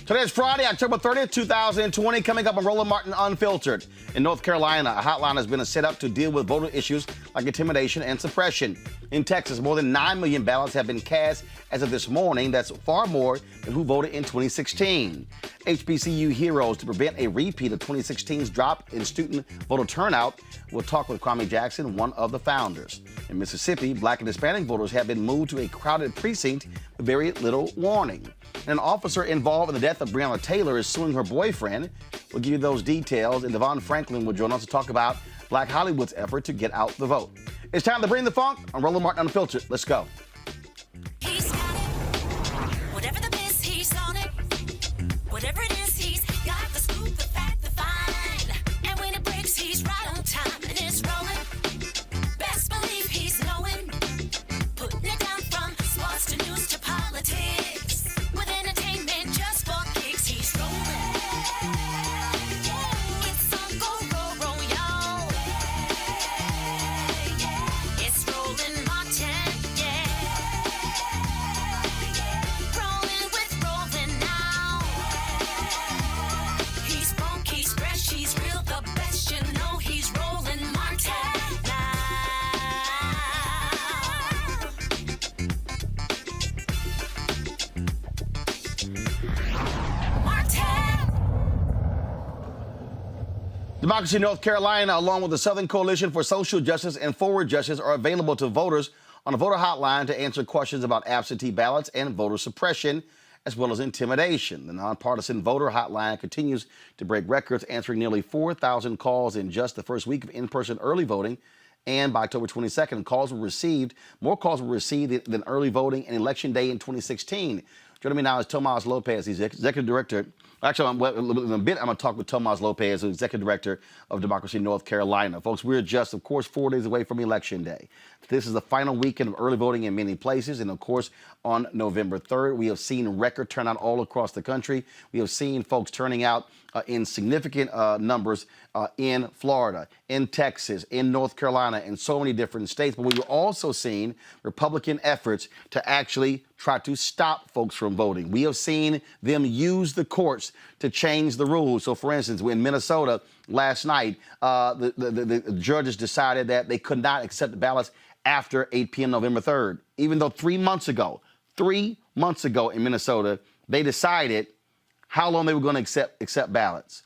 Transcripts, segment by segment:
Today is Friday, October 30th, 2020. Coming up on Roland Martin Unfiltered. In North Carolina, a hotline has been set up to deal with voter issues like intimidation and suppression. In Texas, more than 9 million ballots have been cast as of this morning. That's far more than who voted in 2016. HBCU Heroes to prevent a repeat of 2016's drop in student voter turnout. We'll talk with Kwame Jackson, one of the founders. In Mississippi, Black and Hispanic voters have been moved to a crowded precinct with very little warning. An officer involved in the death of Breonna Taylor is suing her boyfriend. We'll give you those details, and Devon Franklin will join us to talk about Black Hollywood's effort to get out the vote. It's time to bring the funk on Roland Martin Unfiltered. Let's go. He's got it. Whatever the miss, he's on it. Whatever it is, he's got the scoop, the fact, the find. And when it breaks, he's right on time and it's rolling. Best believe he's knowing. Putting it down from sports to news to politics. With entertainment just for kicks, he's rolling. It's on go, y'all. It's Roland Martin, yeah. Rolling with Roland now. He's funk, he's fresh, he's real, the best, you know he's Roland Martin now. Martin! Democracy North Carolina, along with the Southern Coalition for Social Justice and Forward Justice, are available to voters on a voter hotline to answer questions about absentee ballots and voter suppression, as well as intimidation. The nonpartisan voter hotline continues to break records, answering nearly 4,000 calls in just the first week of in-person early voting. And by October 22nd, more calls were received than early voting and Election Day in 2016. Joining me now is Tomas Lopez. He's executive director. Actually, in a bit, I'm going to talk with Tomas Lopez, who's executive director of Democracy North Carolina. Folks, we're just, of course, 4 days away from Election Day. This is the final weekend of early voting in many places. And, of course, on November 3rd, we have seen record turnout all across the country. We have seen folks turning out in significant numbers in Florida, in Texas, in North Carolina, in so many different states. But we've also seen Republican efforts to actually try to stop folks from voting. We have seen them use the courts to change the rules. So, for instance, in Minnesota last night, the judges decided that they could not accept the ballots after 8 p.m. November 3rd, even though 3 months ago in Minnesota, they decided how long they were going to accept ballots.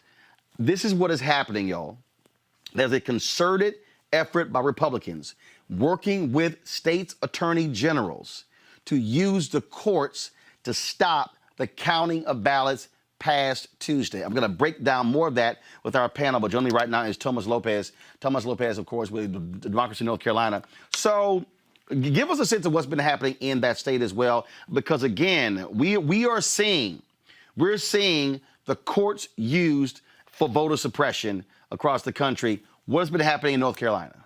This is what is happening, y'all. There's a concerted effort by Republicans working with states' attorney generals to use the courts to stop the counting of ballots past Tuesday. I'm going to break down more of that with our panel, but joining me right now is Tomas Lopez. Tomas Lopez, of course, with Democracy North Carolina. So give us a sense of what's been happening in that state as well, because, again, we're seeing the courts used for voter suppression across the country. What's been happening in North Carolina?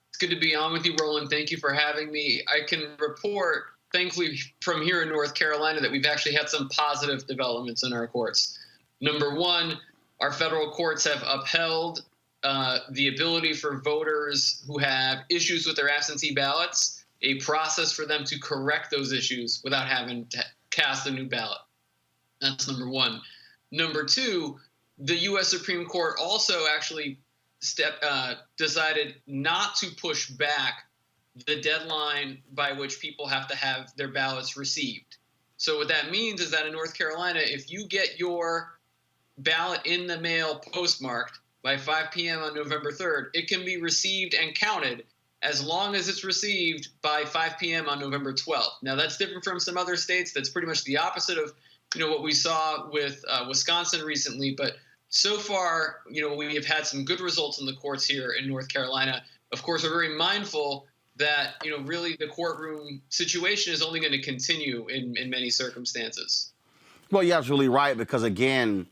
It's good to be on with you, Roland. Thank you for having me. I can report, thankfully, from here in North Carolina that we've actually had some positive developments in our courts. Number one, our federal courts have upheld the ability for voters who have issues with their absentee ballots, a process for them to correct those issues without having to cast a new ballot. That's number one. Number two, the U.S. Supreme Court also actually decided not to push back the deadline by which people have to have their ballots received. So what that means is that in North Carolina, if you get your ballot in the mail postmarked by 5 p.m. on November 3rd, it can be received and counted as long as it's received by 5 p.m. on November 12th. Now, that's different from some other states. That's pretty much the opposite of what we saw with Wisconsin recently. But so far, we have had some good results in the courts here in North Carolina. Of course, we're very mindful that, really the courtroom situation is only going to continue in many circumstances. Well, you're absolutely right, because, again,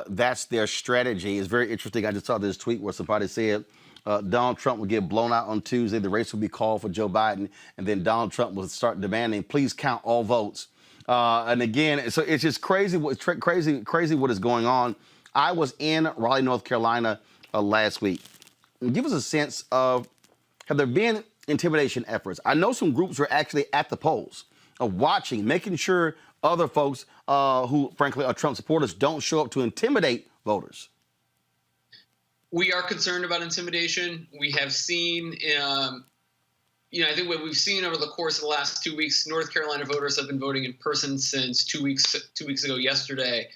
that's their strategy. It's very interesting. I just saw this tweet where somebody said Donald Trump would get blown out on Tuesday. The race would be called for Joe Biden, and then Donald Trump would start demanding, please count all votes. And again, so it's just crazy what is going on. I was in Raleigh, North Carolina last week. Give us a sense of, have there been intimidation efforts? I know some groups were actually at the polls. watching, making sure other folks who, frankly, are Trump supporters don't show up to intimidate voters? We are concerned about intimidation. We have seen, I think what we've seen over the course of the last 2 weeks, North Carolina voters have been voting in person since 2 weeks ago yesterday.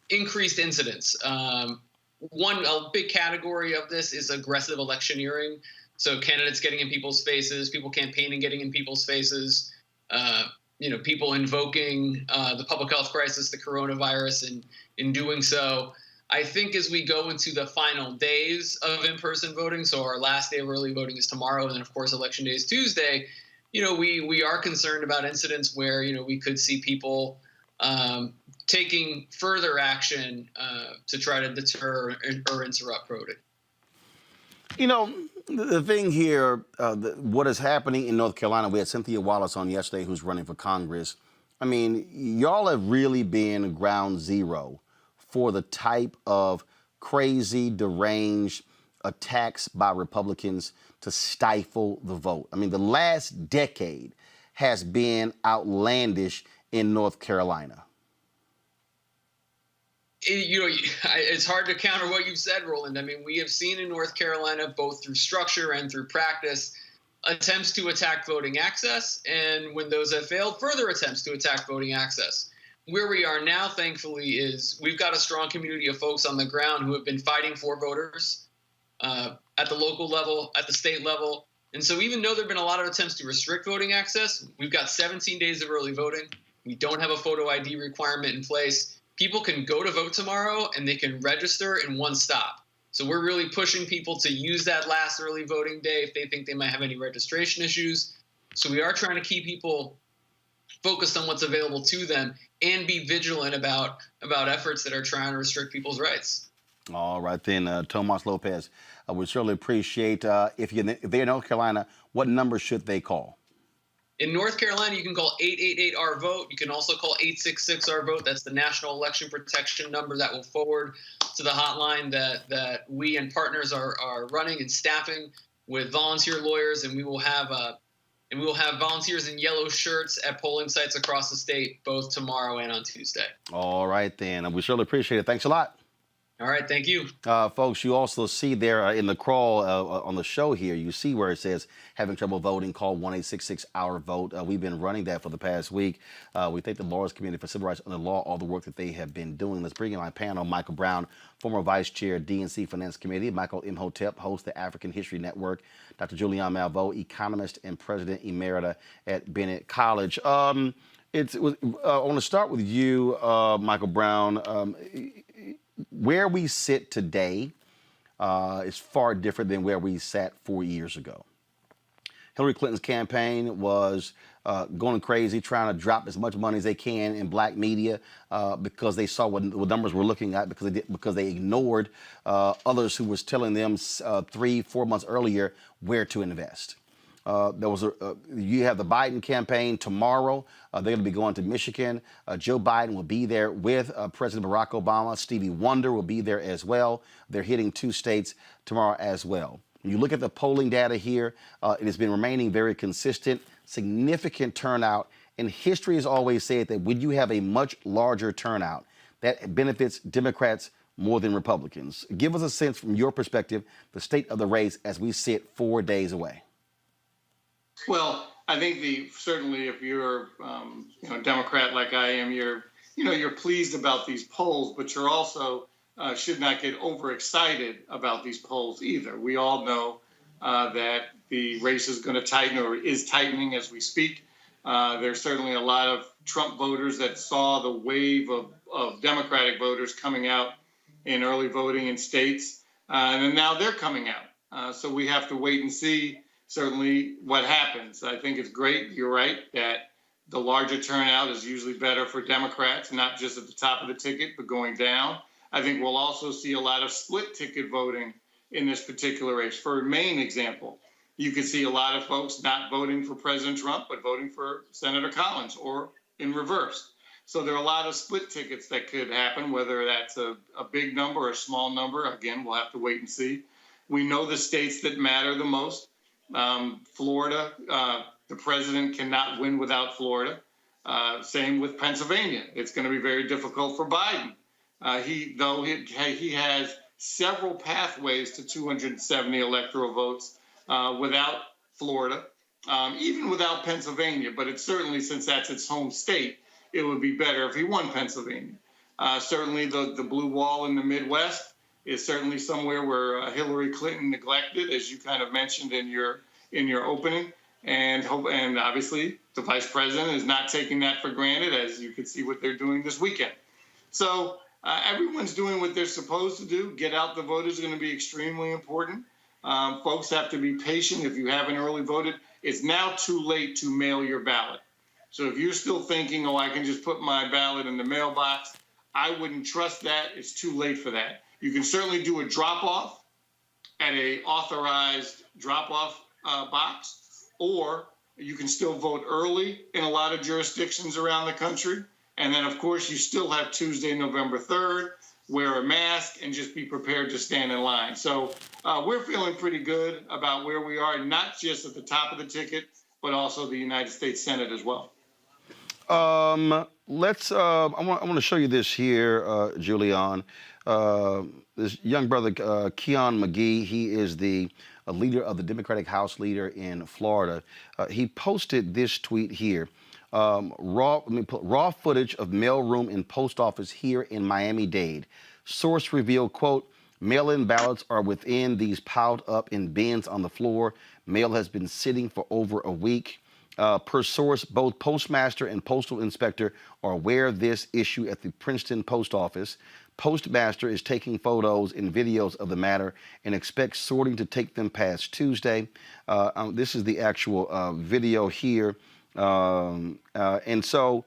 Increased incidents. A big category of this is aggressive electioneering. So candidates getting in people's faces, people campaigning getting in people's faces, people invoking the public health crisis, the coronavirus, and in doing so. I think as we go into the final days of in-person voting, so our last day of early voting is tomorrow, and then of course election day is Tuesday, we are concerned about incidents where, we could see people taking further action to try to deter or interrupt voting. The thing here, what is happening in North Carolina, we had Cynthia Wallace on yesterday who's running for Congress. I mean, y'all have really been ground zero for the type of crazy, deranged attacks by Republicans to stifle the vote. I mean, the last decade has been outlandish in North Carolina. It's hard to counter what you've said, Roland. I mean, we have seen in North Carolina, both through structure and through practice, attempts to attack voting access, and when those have failed, further attempts to attack voting access. Where we are now, thankfully, is we've got a strong community of folks on the ground who have been fighting for voters at the local level, at the state level. And so even though there have been a lot of attempts to restrict voting access, we've got 17 days of early voting. We don't have a photo ID requirement in place. People can go to vote tomorrow and they can register in one stop. So we're really pushing people to use that last early voting day if they think they might have any registration issues. So we are trying to keep people focused on what's available to them and be vigilant about efforts that are trying to restrict people's rights. All right, then, Tomas Lopez, I would certainly appreciate if they're in North Carolina, what number should they call? In North Carolina, you can call 888-R-VOTE. You can also call 866-R-VOTE. That's the National Election Protection number that will forward to the hotline that we and partners are running and staffing with volunteer lawyers, and we will have volunteers in yellow shirts at polling sites across the state, both tomorrow and on Tuesday. All right, then. We surely appreciate it. Thanks a lot. All right, thank you. Folks, you also see there in the crawl on the show here, you see where it says having trouble voting, call 1-866-OUR-VOTE. We've been running that for the past week. We thank the Lawyers Committee for Civil Rights Under Law, all the work that they have been doing. Let's bring in my panel, Michael Brown, former Vice Chair, DNC Finance Committee, Michael Imhotep, host of the African History Network, Dr. Julian Malveaux, economist and president emerita at Bennett College. I want to start with you, Michael Brown. Where we sit today is far different than where we sat 4 years ago. Hillary Clinton's campaign was going crazy, trying to drop as much money as they can in black media because they saw what numbers were looking at, because they ignored others who was telling them 3-4 months earlier where to invest. You have the Biden campaign tomorrow. They're going to be going to Michigan. Joe Biden will be there with President Barack Obama. Stevie Wonder will be there as well. They're hitting 2 states tomorrow as well. When you look at the polling data here, it has been remaining very consistent, significant turnout. And history has always said that when you have a much larger turnout, that benefits Democrats more than Republicans. Give us a sense from your perspective, the state of the race as we sit 4 days away. Well, I think certainly if you're a Democrat like I am, you're pleased about these polls, but you're also should not get overexcited about these polls either. We all know that the race is going to tighten, or is tightening as we speak. There's certainly a lot of Trump voters that saw the wave of Democratic voters coming out in early voting in states, and now they're coming out. So we have to wait and see certainly what happens. I think it's great, you're right, that the larger turnout is usually better for Democrats, not just at the top of the ticket, but going down. I think we'll also see a lot of split ticket voting in this particular race. For Maine example, you could see a lot of folks not voting for President Trump, but voting for Senator Collins, or in reverse. So there are a lot of split tickets that could happen, whether that's a big number or a small number. Again, we'll have to wait and see. We know the states that matter the most. Florida, The president cannot win without Florida. Same with Pennsylvania. It's going to be very difficult for Biden. He has several pathways to 270 electoral votes without Florida, even without Pennsylvania. But it's certainly, since that's its home state, it would be better if he won Pennsylvania. Certainly, the blue wall in the Midwest is certainly somewhere where Hillary Clinton neglected, as you kind of mentioned in your opening. And obviously, the vice president is not taking that for granted, as you can see what they're doing this weekend. So everyone's doing what they're supposed to do. Get out the vote is going to be extremely important. Folks have to be patient. If you haven't early voted, it's now too late to mail your ballot. So if you're still thinking, oh, I can just put my ballot in the mailbox, I wouldn't trust that. It's too late for that. You can certainly do a drop-off at a authorized drop-off box, or you can still vote early in a lot of jurisdictions around the country. And then, of course, you still have Tuesday, November 3rd, wear a mask, and just be prepared to stand in line. So we're feeling pretty good about where we are, not just at the top of the ticket, but also the United States Senate as well. I want to show you this here, Julian. This young brother, Keon McGee, he is the leader of the Democratic House leader in Florida. He posted this tweet here. Raw footage of mailroom and post office here in Miami-Dade. Source revealed, quote, mail-in ballots are within these piled up in bins on the floor. Mail has been sitting for over a week. Per source, both postmaster and postal inspector are aware of this issue at the Princeton post office. Postmaster is taking photos and videos of the matter and expects sorting to take them past Tuesday. This is the actual video here. And so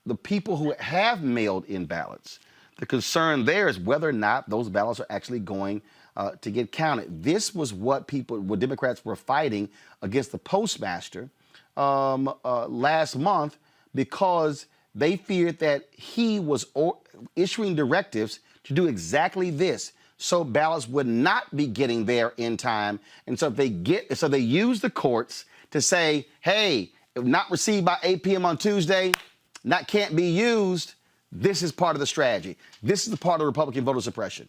the people who have mailed in ballots, the concern there is whether or not those ballots are actually going to get counted. This was what Democrats were fighting against the postmaster last month, because they feared that he was issuing directives to do exactly this, so ballots would not be getting there in time. And so they use the courts to say, hey, if not received by 8 p.m. on Tuesday, can't be used. This is part of the strategy. This is the part of Republican voter suppression.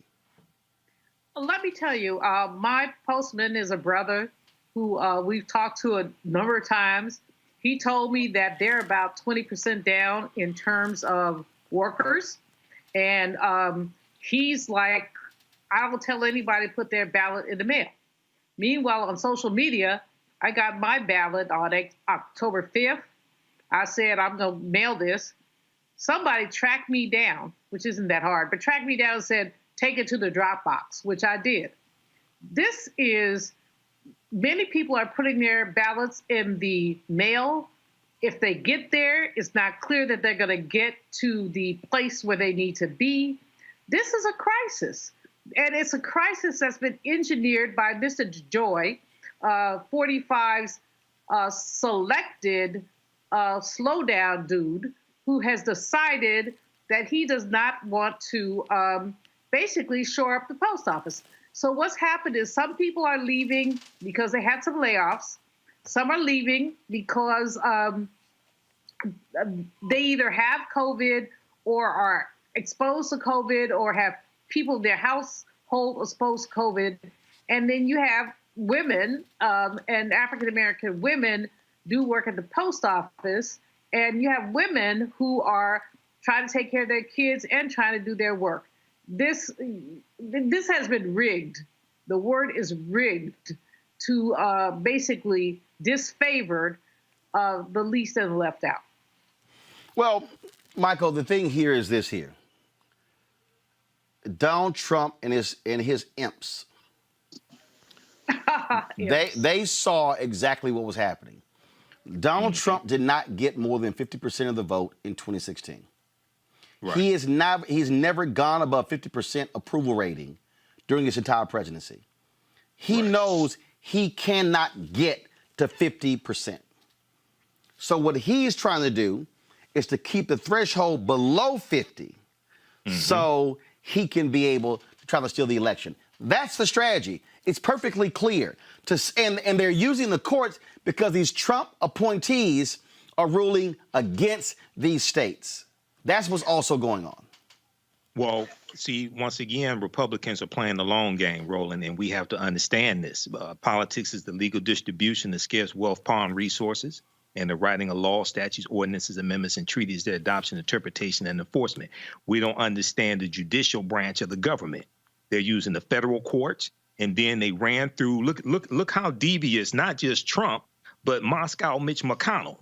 Let me tell you, my postman is a brother who we've talked to a number of times. He told me that they're about 20% down in terms of workers. And he's like, I don't tell anybody to put their ballot in the mail. Meanwhile, on social media, I got my ballot on October 5th. I said, I'm going to mail this. Somebody tracked me down, which isn't that hard, but tracked me down and said, take it to the drop box, which I did. Many people are putting their ballots in the mail. If they get there, it's not clear that they're going to get to the place where they need to be. This is a crisis. And it's a crisis that's been engineered by Mr. Joy, 45's selected slowdown dude, who has decided that he does not want to basically shore up the post office. So what's happened is some people are leaving because they had some layoffs. Some are leaving because they either have COVID or are exposed to COVID or have people in their household exposed to COVID. And then you have women, and African-American women do work at the post office. And you have women who are trying to take care of their kids and trying to do their work. This has been rigged. The word is rigged to basically disfavored the least and the left out. Well, Michael, the thing here is this here. Donald Trump and his imps, they saw exactly what was happening. Donald Trump did not get more than 50% of the vote in 2016. Right. He's never gone above 50% approval rating during his entire presidency. He knows he cannot get to 50%. So what he's trying to do is to keep the threshold below 50 so he can be able to try to steal the election. That's the strategy. It's perfectly clear. And they're using the courts because these Trump appointees are ruling against these states. That's what's also going on. Well, see, once again, Republicans are playing the long game, Roland, and we have to understand this. Politics is the legal distribution of scarce wealth, power, and resources, and the writing of laws, statutes, ordinances, amendments, and treaties, their adoption, interpretation, and enforcement. We don't understand the judicial branch of the government. They're using the federal courts, and then they ran through. Look how devious not just Trump, but Moscow Mitch McConnell,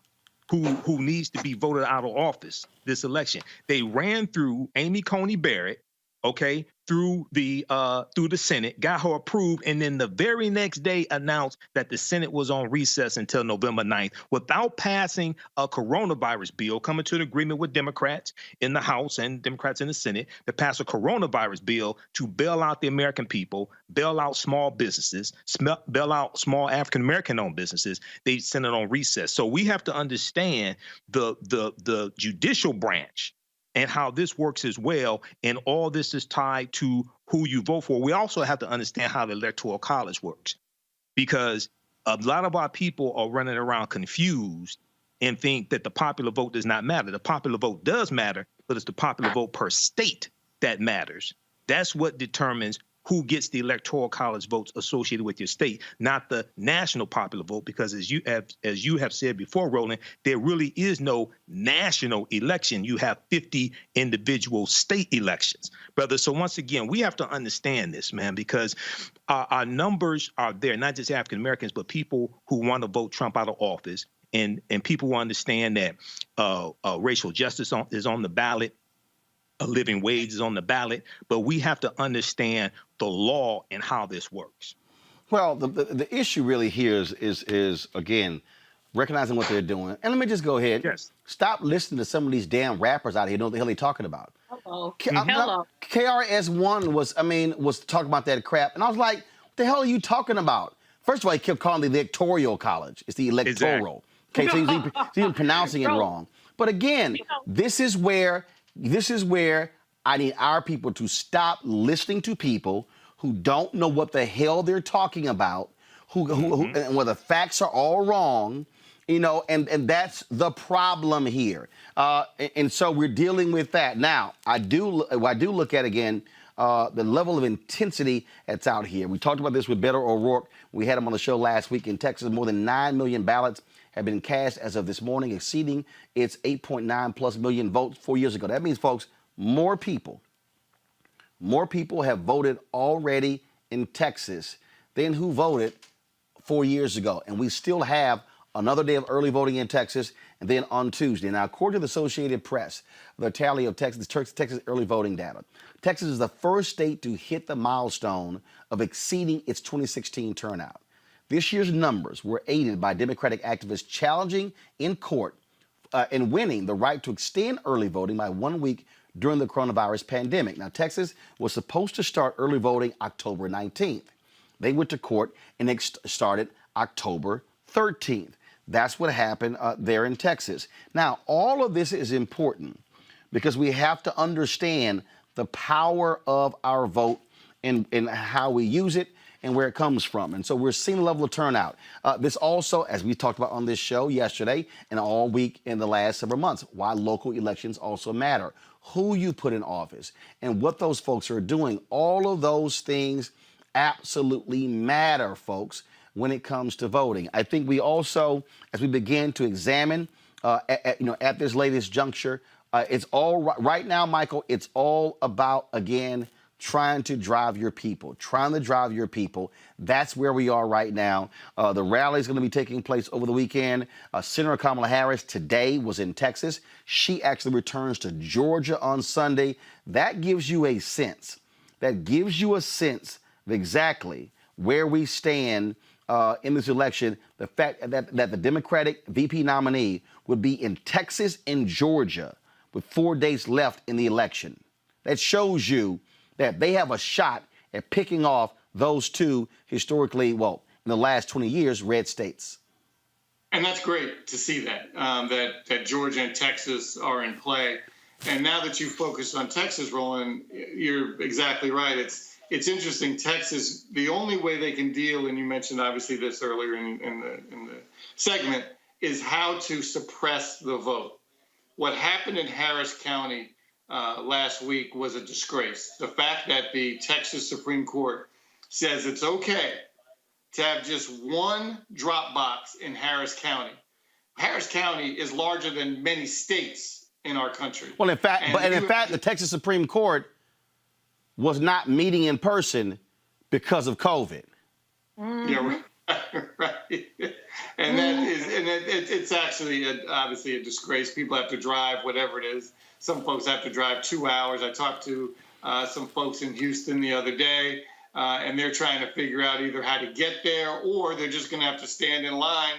who needs to be voted out of office this election. They ran through Amy Coney Barrett, okay, through the Senate, got her approved, and then the very next day announced that the Senate was on recess until November 9th without passing a coronavirus bill, coming to an agreement with Democrats in the House and Democrats in the Senate to pass a coronavirus bill to bail out the American people, bail out small businesses, bail out small African-American-owned businesses. They sent it on recess. So we have to understand the judicial branch and how this works as well. And all this is tied to who you vote for. We also have to understand how the Electoral College works, because a lot of our people are running around confused and think that the popular vote does not matter. The popular vote does matter, but it's the popular vote per state that matters. That's what determines who gets the Electoral College votes associated with your state, not the national popular vote, because as you have said before, Roland, there really is no national election. You have 50 individual state elections, brother. So once again, we have to understand this, man, because our numbers are there, not just African Americans, but people who want to vote Trump out of office, and people who understand that racial justice is on the ballot. A living wage is on the ballot, but we have to understand the law and how this works. Well, the issue really here is again, recognizing what they're doing. And let me just go ahead. Yes. Stop listening to some of these damn rappers out here who know what the hell they're talking about. Hello. Hello. KRS-One was talking about that crap. And I was like, what the hell are you talking about? First of all, he kept calling it the Electoral College. It's the electoral. Exactly. Okay, so he's even pronouncing it wrong. But again, this is where I need our people to stop listening to people who don't know what the hell they're talking about, who and where the facts are all wrong, and that's the problem here. And so we're dealing with that. Now, I do look at, again, the level of intensity that's out here. We talked about this with Beto O'Rourke. We had him on the show last week. In Texas, more than 9 million ballots have been cast as of this morning, exceeding its 8.9 plus million votes 4 years ago. That means, folks, more people have voted already in Texas than who voted 4 years ago. And we still have another day of early voting in Texas, and then on Tuesday. Now, according to the Associated Press, the tally of Texas early voting data, Texas is the first state to hit the milestone of exceeding its 2016 turnout. This year's numbers were aided by Democratic activists challenging in court and winning the right to extend early voting by 1 week during the coronavirus pandemic. Now, Texas was supposed to start early voting October 19th. They went to court and it started October 13th. That's what happened there in Texas. Now, all of this is important because we have to understand the power of our vote and how we use it and where it comes from. And so we're seeing a level of turnout. This also, as we talked about on this show yesterday and all week in the last several months, why local elections also matter. Who you put in office and what those folks are doing. All of those things absolutely matter, folks, when it comes to voting. I think we also, as we begin to examine, at this latest juncture, it's all right now, Michael, it's all about, again, trying to drive your people. That's where we are right now. The rally is going to be taking place over the weekend. Senator Kamala Harris today was in Texas. She actually returns to Georgia on Sunday. That gives you a sense. Of exactly where we stand in this election. The fact that the Democratic VP nominee would be in Texas and Georgia with 4 days left in the election. That shows you that they have a shot at picking off those two historically, in the last 20 years, red states. And that's great to see that, that Georgia and Texas are in play. And now that you focus on Texas, Roland, you're exactly right. it's interesting. Texas, the only way they can deal, and you mentioned obviously this earlier in the segment, is how to suppress the vote. What happened in Harris County last week was a disgrace. The fact that the Texas Supreme Court says it's okay to have just one drop box in Harris County. Harris County is larger than many states in our country. Well, in fact, the Texas Supreme Court was not meeting in person because of COVID. Yeah, right. And it's actually obviously a disgrace. People have to drive, whatever it is. Some folks have to drive 2 hours. I talked to some folks in Houston the other day, and they're trying to figure out either how to get there or they're just going to have to stand in line,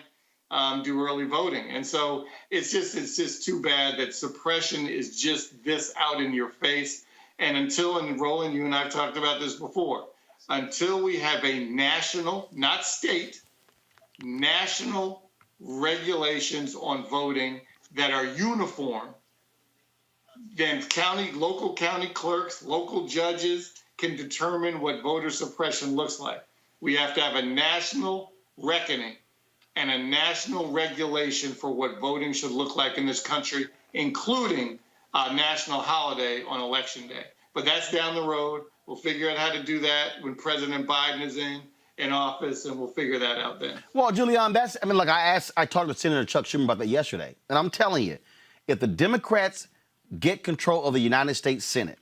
do early voting. And so it's just too bad that suppression is just this out in your face. And and Roland, you and I have talked about this before, until we have a national, not state, national regulations on voting that are uniform, then local county clerks, local judges can determine what voter suppression looks like. We have to have a national reckoning and a national regulation for what voting should look like in this country, including a national holiday on Election Day. But that's down the road. We'll figure out how to do that when President Biden is in office, and we'll figure that out then. Well, Julian, I talked to Senator Chuck Schumer about that yesterday, and I'm telling you, if the Democrats get control of the United States Senate,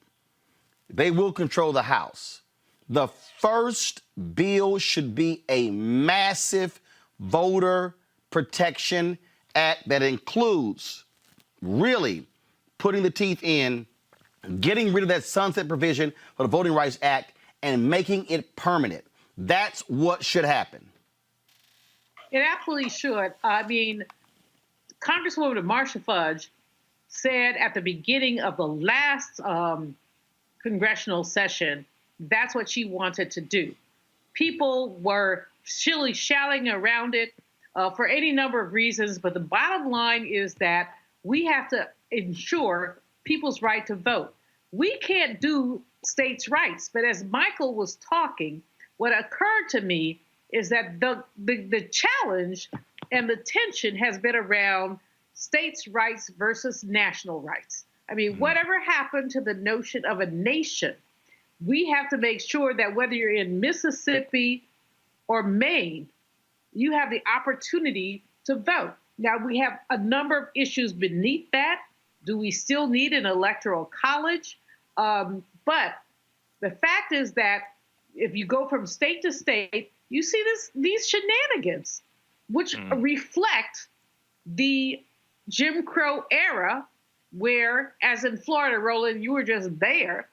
they will control the House. The first bill should be a massive voter protection act that includes really putting the teeth in, getting rid of that sunset provision for the Voting Rights Act and making it permanent. That's what should happen. It absolutely should. I mean, Congresswoman Marcia Fudge said at the beginning of the last congressional session, that's what she wanted to do. People were shilly-shallying around it for any number of reasons, but the bottom line is that we have to ensure people's right to vote. We can't do states' rights, but as Michael was talking, what occurred to me is that the challenge and the tension has been around states' rights versus national rights. I mean, whatever happened to the notion of a nation, we have to make sure that whether you're in Mississippi or Maine, you have the opportunity to vote. Now, we have a number of issues beneath that. Do we still need an electoral college? But the fact is that if you go from state to state, you see these shenanigans, which reflect the Jim Crow era, where, as in Florida, Roland, you were just there.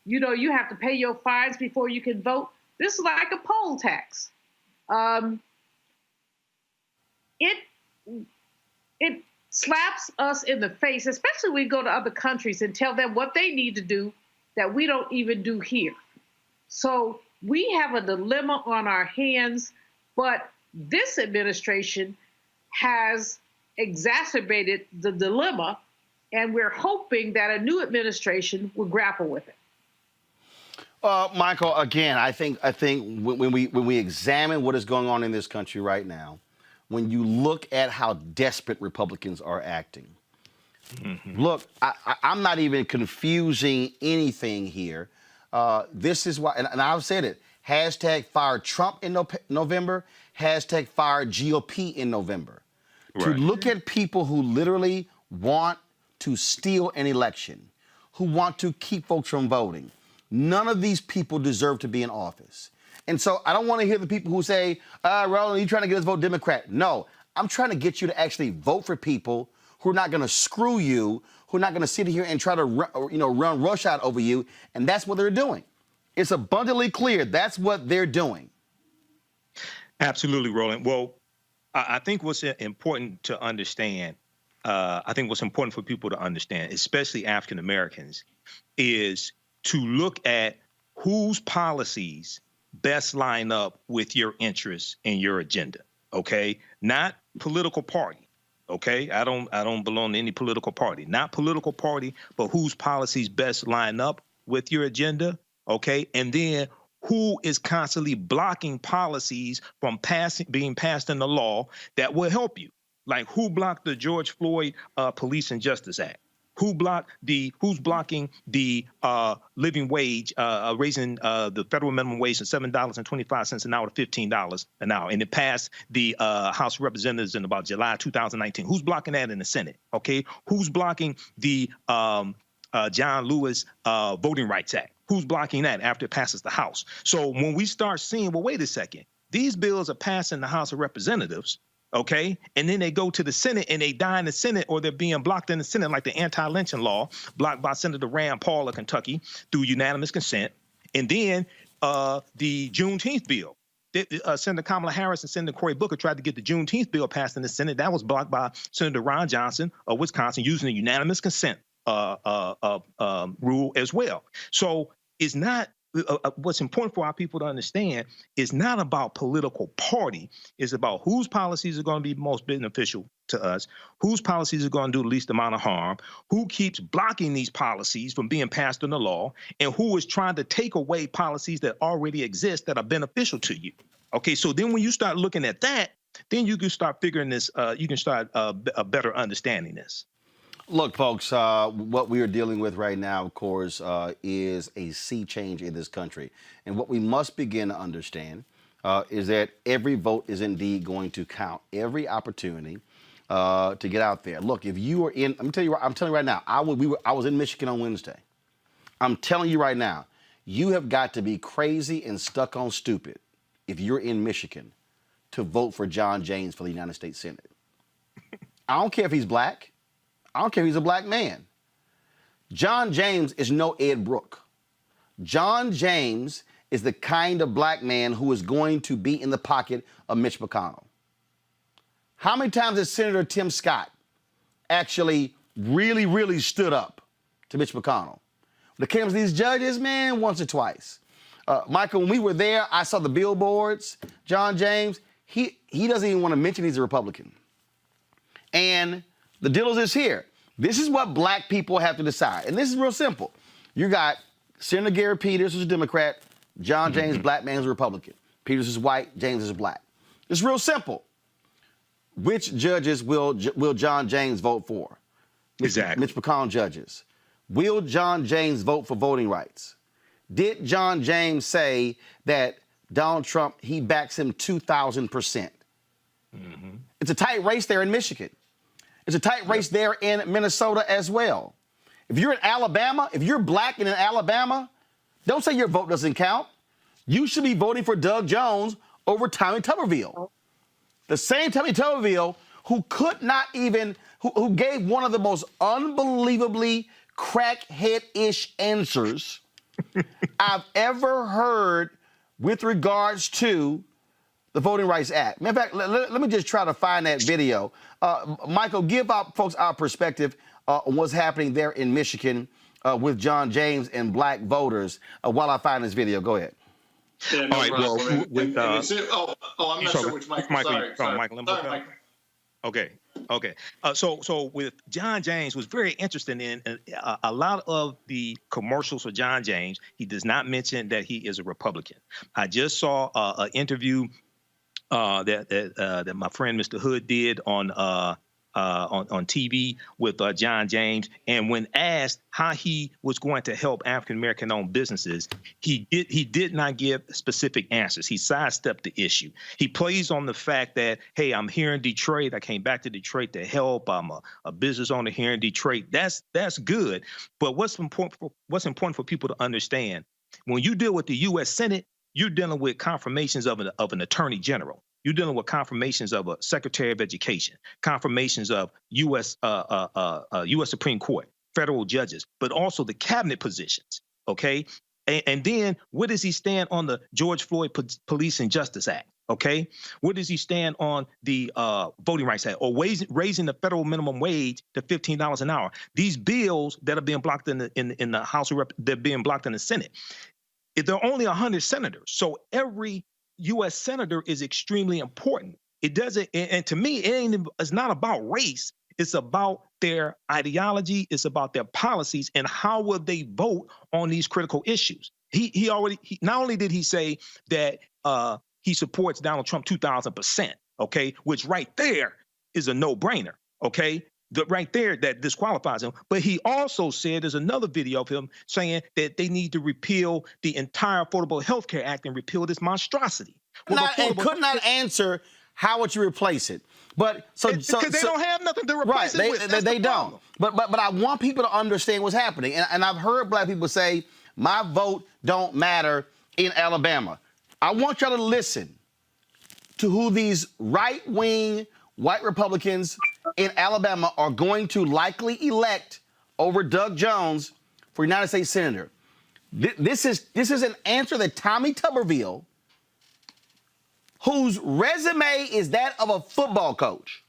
You know, you have to pay your fines before you can vote. This is like a poll tax. It slaps us in the face, especially when we go to other countries and tell them what they need to do that we don't even do here. So we have a dilemma on our hands, but this administration has exacerbated the dilemma, and we're hoping that a new administration will grapple with it. Michael, again, I think when we examine what is going on in this country right now, when you look at how desperate Republicans are acting, look, I'm not even confusing anything here. This is why, and I've said it, hashtag fire Trump in November, hashtag fire GOP in November. Right. To look at people who literally want to steal an election, who want to keep folks from voting. None of these people deserve to be in office. And so I don't want to hear the people who say, Roland, you're trying to get us to vote Democrat. No, I'm trying to get you to actually vote for people who are not going to screw you, who are not going to sit here and try to run roughshod over you. And that's what they're doing. It's abundantly clear that's what they're doing. Absolutely, Roland. Well, I think what's important to understand, I think what's important for people to understand, especially African Americans, is to look at whose policies best line up with your interests and your agenda. Okay, not political party. Okay, I don't belong to any political party. Not political party, but whose policies best line up with your agenda. Okay, and then who is constantly blocking policies from being passed into law that will help you. Like, who blocked the George Floyd Police and Justice Act? Who's blocking the living wage, raising the federal minimum wage from $7.25 an hour to $15 an hour? And it passed the House of Representatives in about July 2019. Who's blocking that in the Senate? Okay. Who's blocking the John Lewis Voting Rights Act? Who's blocking that after it passes the House? So when we start seeing, well, wait a second, these bills are passing the House of Representatives, okay, and then they go to the Senate and they die in the Senate, or they're being blocked in the Senate, like the anti-lynching law blocked by Senator Rand Paul of Kentucky through unanimous consent. And then the Juneteenth bill. Senator Kamala Harris and Senator Cory Booker tried to get the Juneteenth bill passed in the Senate. That was blocked by Senator Ron Johnson of Wisconsin using a unanimous consent rule as well. So it's not, what's important for our people to understand is not about political party. It's about whose policies are going to be most beneficial to us, whose policies are going to do the least amount of harm, who keeps blocking these policies from being passed into law, and who is trying to take away policies that already exist that are beneficial to you. Okay, so then when you start looking at that, then you can start figuring this, you can start better understanding this. Look, folks, what we are dealing with right now, of course, is a sea change in this country. And what we must begin to understand is that every vote is indeed going to count. Every opportunity to get out there. Look, if you are in, I'm telling you right now, I was in Michigan on Wednesday. I'm telling you right now, you have got to be crazy and stuck on stupid if you're in Michigan to vote for John James for the United States Senate. I don't care if he's black. I don't care if he's a black man. John James is no Ed Brooke. John James is the kind of black man who is going to be in the pocket of Mitch McConnell. How many times has Senator Tim Scott actually really stood up to Mitch McConnell? When it comes to these judges, man, once or twice. Michael, when we were there, I saw the billboards. John James, he doesn't even want to mention he's a Republican. And the deal is this here. This is what black people have to decide. And this is real simple. You got Senator Gary Peters, who's a Democrat. John James, black man, who's a Republican. Peters is white. James is black. It's real simple. Which judges will John James vote for? Exactly. Mitch McConnell judges. Will John James vote for voting rights? Did John James say that Donald Trump, he backs him 2,000%? It's a tight race there in Michigan. It's a tight race there in Minnesota as well. If you're in Alabama, if you're black and in Alabama, don't say your vote doesn't count. You should be voting for Doug Jones over Tommy Tuberville. The same Tommy Tuberville who could not even, who gave one of the most unbelievably crackhead-ish answers I've ever heard with regards to the Voting Rights Act. Matter of fact, let me just try to find that video. Michael, give out folks our perspective on what's happening there in Michigan with John James and black voters while I find this video. Go ahead. Yeah, no All right, problem. well, with, I'm not sure which Michael. Sorry. Michael. Sorry, Michael. Okay. So with John James, was very interesting in a lot of the commercials for John James. He does not mention that he is a Republican. I just saw an interview that my friend Mr. Hood did on TV with John James, and when asked how he was going to help African American owned businesses, he did not give specific answers. He sidestepped the issue. He plays on the fact that, hey, I'm here in Detroit. I came back to Detroit to help. I'm a business owner here in Detroit. That's good. But what's important for people to understand, when you deal with the U.S. Senate, you're dealing with confirmations of an attorney general. You're dealing with confirmations of a Secretary of Education, confirmations of U.S. Supreme Court, federal judges, but also the cabinet positions. Okay, and then where does he stand on the George Floyd Police and Justice Act? Okay, where does he stand on the Voting Rights Act, or raising the federal minimum wage to $15 an hour? These bills that are being blocked in the House of Representatives, they're being blocked in the Senate. There are only 100 senators, so every U.S. senator is extremely important. It doesn't, and to me, it's not about race. It's about their ideology. It's about their policies and how will they vote on these critical issues. Not only did he say that he supports Donald Trump 2,000%, okay, which right there is a no-brainer, okay, right there that disqualifies him. But he also said, there's another video of him saying that they need to repeal the entire Affordable Health Care Act and repeal this monstrosity. And could not answer how would you replace it. But because they don't have nothing to replace it with. That's they the don't. problem. But I want people to understand what's happening. And I've heard black people say, my vote don't matter in Alabama. I want y'all to listen to who these right-wing white Republicans in Alabama are going to likely elect over Doug Jones for United States Senator. This is an answer that Tommy Tuberville, whose resume is that of a football coach.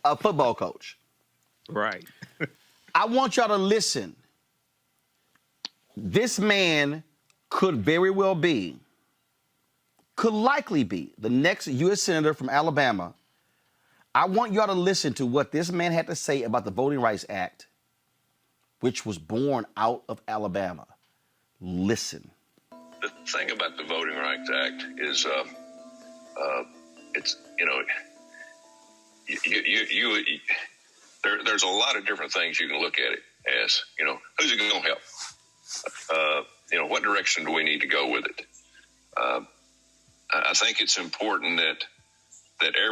A football coach. Right. I want y'all to listen. This man could very well be, could likely be the next U.S. Senator from Alabama. I want y'all to listen to what this man had to say about the Voting Rights Act, which was born out of Alabama. Listen. The thing about the Voting Rights Act is, it's, you know, there's a lot of different things you can look at it as. You know, who's it going to help? You know, what direction do we need to go with it? I think it's important that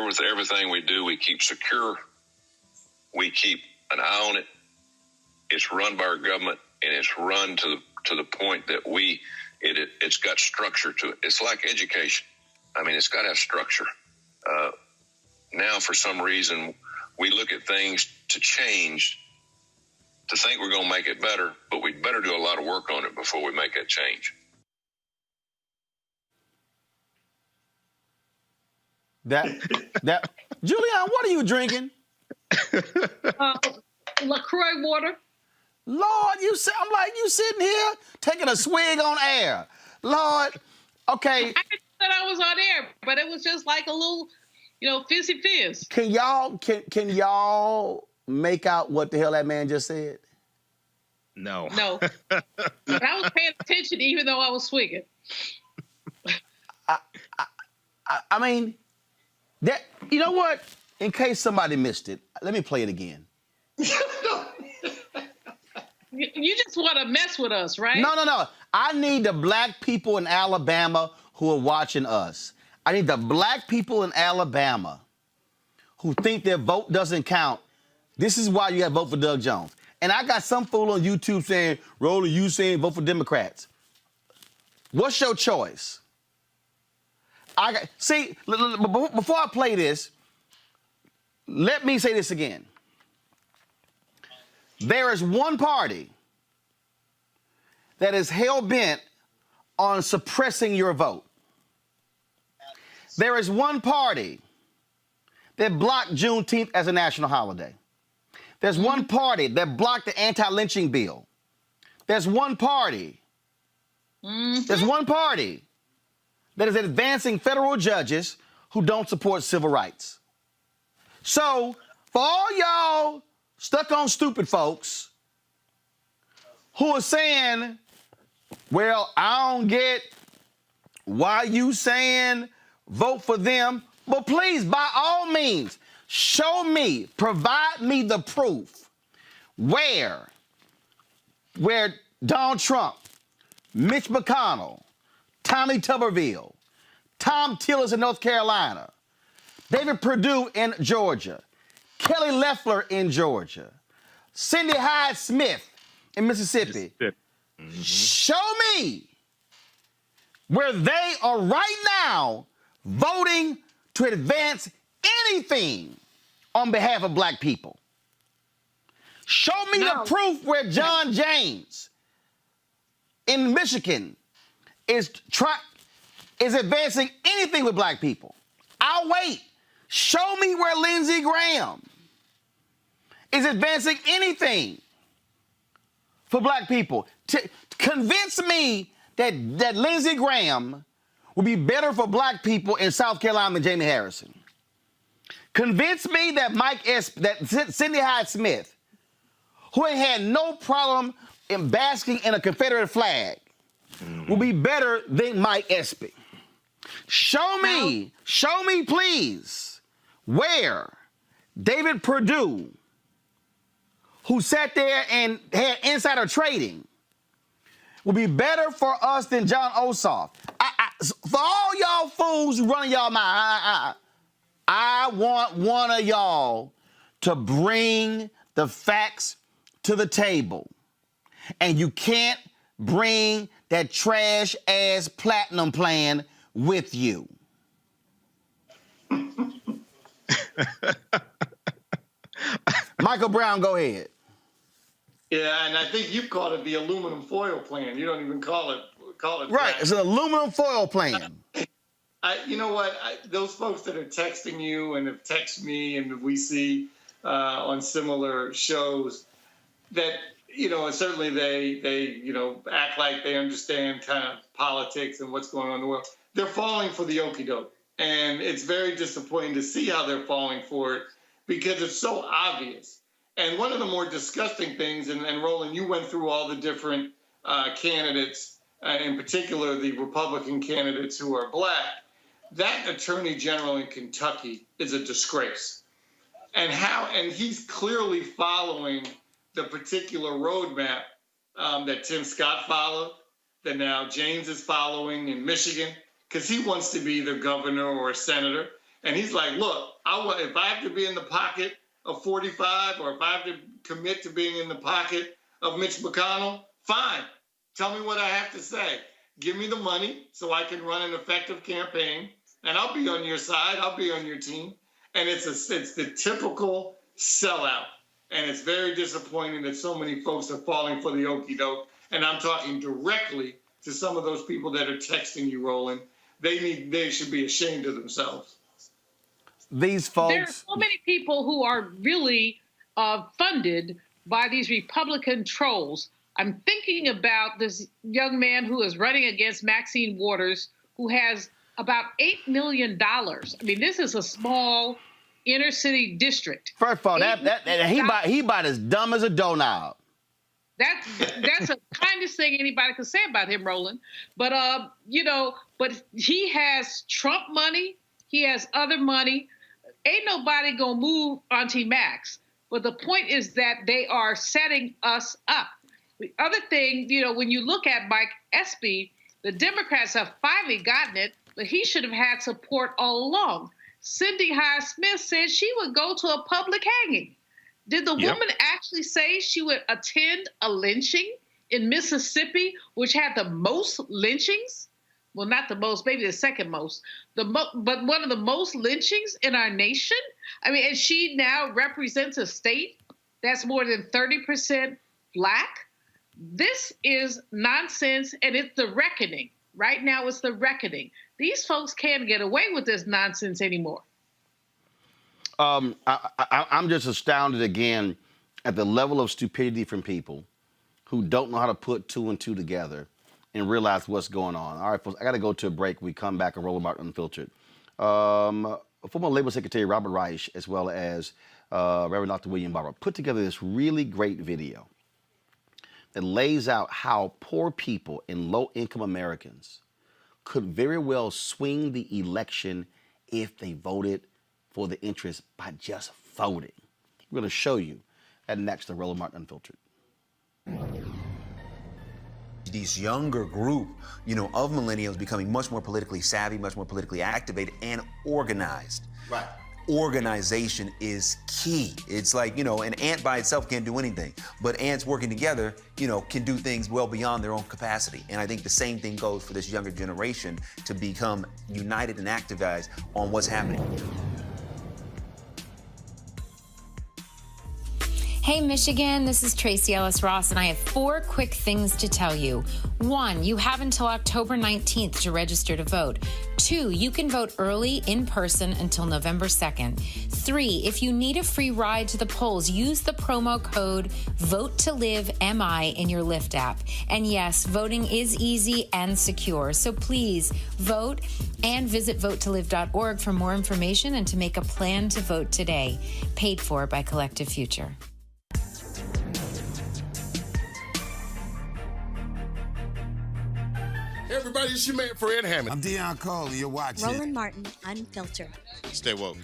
with everything we do, we keep secure. We keep an eye on it. It's run by our government, and it's run to the point that it's got structure to it. It's like education. I mean, it's got to have structure. Now, for some reason, we look at things to change, to think we're going to make it better, but we'd better do a lot of work on it before we make that change. Julian, what are you drinking? LaCroix water. Lord, I'm like, you sitting here taking a swig on air. Lord, okay. I didn't know that I was on air, but it was just like a little, fizzy fizz. Can y'all make out what the hell that man just said? No. No. But I was paying attention even though I was swigging. I mean, that, you know what? In case somebody missed it, let me play it again. You just want to mess with us, right? No. I need the black people in Alabama who are watching us. I need the black people in Alabama who think their vote doesn't count. This is why you got to vote for Doug Jones. And I got some fool on YouTube saying, Roland, you saying vote for Democrats. What's your choice? Before I play this, let me say this again. There is one party that is hell-bent on suppressing your vote. There is one party that blocked Juneteenth as a national holiday. There's one party that blocked the anti-lynching bill. There's one party. There's one party that is advancing federal judges who don't support civil rights. So, for all y'all stuck on stupid folks who are saying, well, I don't get why you saying vote for them, but please, by all means, show me, provide me the proof where Donald Trump, Mitch McConnell, Tommy Tuberville, Tom Tillis in North Carolina, David Perdue in Georgia, Kelly Loeffler in Georgia, Cindy Hyde Smith in Mississippi. Mm-hmm. Show me where they are right now voting to advance anything on behalf of black people. Show me the proof where John James in Michigan is advancing anything with black people. I'll wait. Show me where Lindsey Graham is advancing anything for black people. Convince me that Lindsey Graham will be better for black people in South Carolina than Jamie Harrison. Convince me that Cindy Hyde-Smith, who ain't had no problem in basking in a Confederate flag, will be better than Mike Espy. Show me, please, where David Perdue, who sat there and had insider trading, will be better for us than John Ossoff. For all y'all fools who running y'all mouth, I want one of y'all to bring the facts to the table. And you can't bring that trash-ass platinum plan with you. Michael Brown, go ahead. Yeah, and I think you call it the aluminum foil plan. You don't even call it Right, it's an aluminum foil plan. You know what? Those folks that are texting you and have texted me, and we see on similar shows that, and certainly they act like they understand kind of politics and what's going on in the world. They're falling for the okie doke, and it's very disappointing to see how they're falling for it because it's so obvious. And one of the more disgusting things, and Roland, you went through all the different candidates, in particular the Republican candidates who are black. That attorney general in Kentucky is a disgrace. And he's clearly following the particular roadmap that Tim Scott followed, that now James is following in Michigan, because he wants to be the governor or a senator. And he's like, look, if I have to be in the pocket of 45, or if I have to commit to being in the pocket of Mitch McConnell, fine. Tell me what I have to say. Give me the money so I can run an effective campaign, and I'll be on your side. I'll be on your team. And it's the typical sellout. And it's very disappointing that so many folks are falling for the okie doke. And I'm talking directly to some of those people that are texting you, Roland. They should be ashamed of themselves. These folks. There are so many people who are really funded by these Republican trolls. I'm thinking about this young man who is running against Maxine Waters, who has about $8 million. I mean, this is a small inner city district. First of all, he about as dumb as a doorknob. That's the kindest thing anybody could say about him, Roland. But but he has Trump money. He has other money. Ain't nobody gonna move Auntie Max. But the point is that they are setting us up. The other thing, when you look at Mike Espy, the Democrats have finally gotten it, but he should have had support all along. Cindy Hyde-Smith said she would go to a public hanging. Did the woman actually say she would attend a lynching in Mississippi, which had the most lynchings? Well, not the most, maybe the second most, but one of the most lynchings in our nation? I mean, and she now represents a state that's more than 30% black. This is nonsense, and it's the reckoning. Right now, it's the reckoning. These folks can't get away with this nonsense anymore. I'm just astounded again at the level of stupidity from people who don't know how to put two and two together and realize what's going on. All right, folks, I got to go to a break. We come back and roll about Unfiltered. Former Labor Secretary Robert Reich, as well as Reverend Dr. William Barber, put together this really great video that lays out how poor people and low-income Americans could very well swing the election if they voted for the interest by just voting. We're going to show you that next to Roland Martin Unfiltered. These younger group, of millennials becoming much more politically savvy, much more politically activated and organized. Right. Organization is key. It's like, an ant by itself can't do anything, but ants working together, can do things well beyond their own capacity. And I think the same thing goes for this younger generation to become united and activized on what's happening. Hey, Michigan, this is Tracy Ellis Ross, and I have 4 quick things to tell you. 1, you have until October 19th to register to vote. 2, you can vote early in person until November 2nd. 3, if you need a free ride to the polls, use the promo code VOTE2LIVE-MI in your Lyft app. And yes, voting is easy and secure, so please vote and visit votelive.org for more information and to make a plan to vote today. Paid for by Collective Future. Hey everybody, it's your man Fred Hammond. I'm Deion Cole, and you're watching Roland Martin, Unfiltered. Stay woke.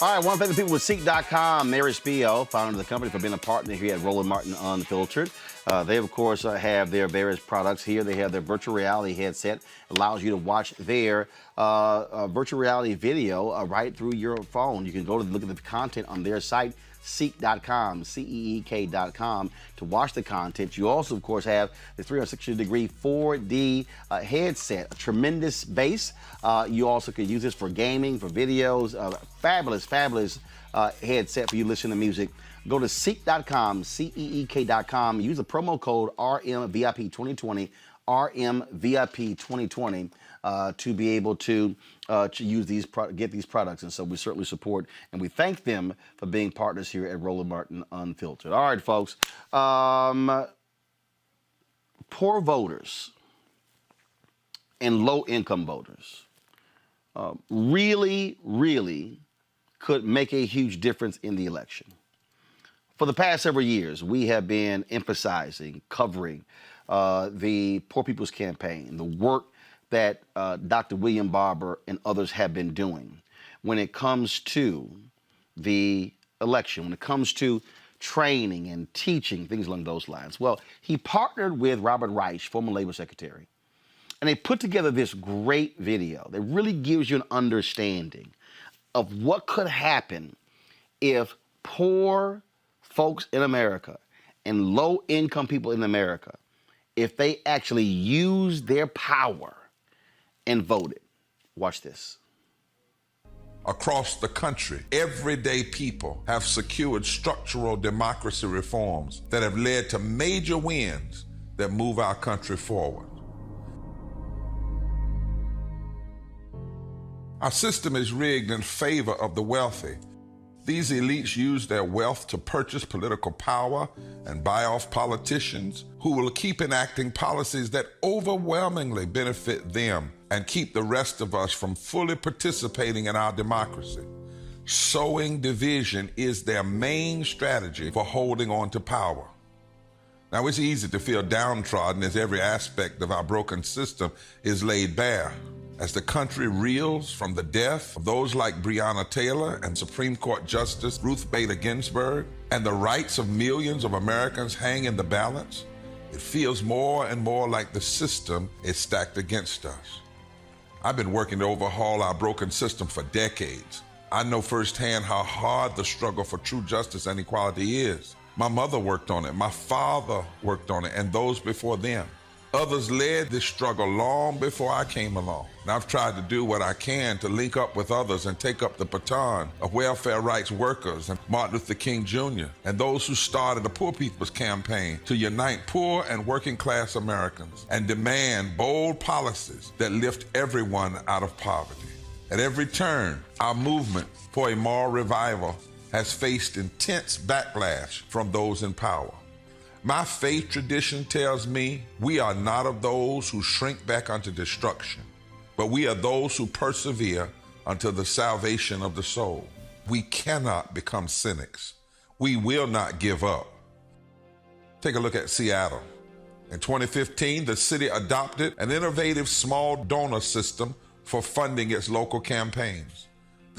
All right, I want to thank the people with Seek.com, Mary Spio, founder of the company, for being a partner here at Roland Martin Unfiltered. They, of course, have their various products here. They have their virtual reality headset, allows you to watch their virtual reality video right through your phone. You can go to look at the content on their site, Seek.com, CEEK.com, to watch the content. You also, of course, have the 360-degree 4D headset, a tremendous bass. You also can use this for gaming, for videos. Fabulous headset for you listening to music. Go to Seek.com, CEEK.com. Use the promo code RMVIP2020, RMVIP2020, to be able to use these get these products. And so we certainly support and we thank them for being partners here at Roland Martin Unfiltered. All right, folks. Poor voters and low-income voters really could make a huge difference in the election. For the past several years, we have been emphasizing, covering the Poor People's Campaign, the work that Dr. William Barber and others have been doing when it comes to the election, when it comes to training and teaching, things along those lines. Well, he partnered with Robert Reich, former Labor Secretary, and they put together this great video that really gives you an understanding of what could happen if poor folks in America and low-income people in America, if they actually use their power and voted. Watch this. Across the country, everyday people have secured structural democracy reforms that have led to major wins that move our country forward. Our system is rigged in favor of the wealthy. These elites use their wealth to purchase political power and buy off politicians who will keep enacting policies that overwhelmingly benefit them and keep the rest of us from fully participating in our democracy. Sowing division is their main strategy for holding on to power. Now, it's easy to feel downtrodden as every aspect of our broken system is laid bare. As the country reels from the death of those like Breonna Taylor and Supreme Court Justice Ruth Bader Ginsburg, and the rights of millions of Americans hang in the balance, it feels more and more like the system is stacked against us. I've been working to overhaul our broken system for decades. I know firsthand how hard the struggle for true justice and equality is. My mother worked on it, my father worked on it, and those before them. Others led this struggle long before I came along. And I've tried to do what I can to link up with others and take up the baton of welfare rights workers and Martin Luther King Jr. and those who started the Poor People's Campaign to unite poor and working class Americans and demand bold policies that lift everyone out of poverty. At every turn, our movement for a moral revival has faced intense backlash from those in power. My faith tradition tells me we are not of those who shrink back unto destruction, but we are those who persevere unto the salvation of the soul. We cannot become cynics. We will not give up. Take a look at Seattle. In 2015, the city adopted an innovative small donor system for funding its local campaigns.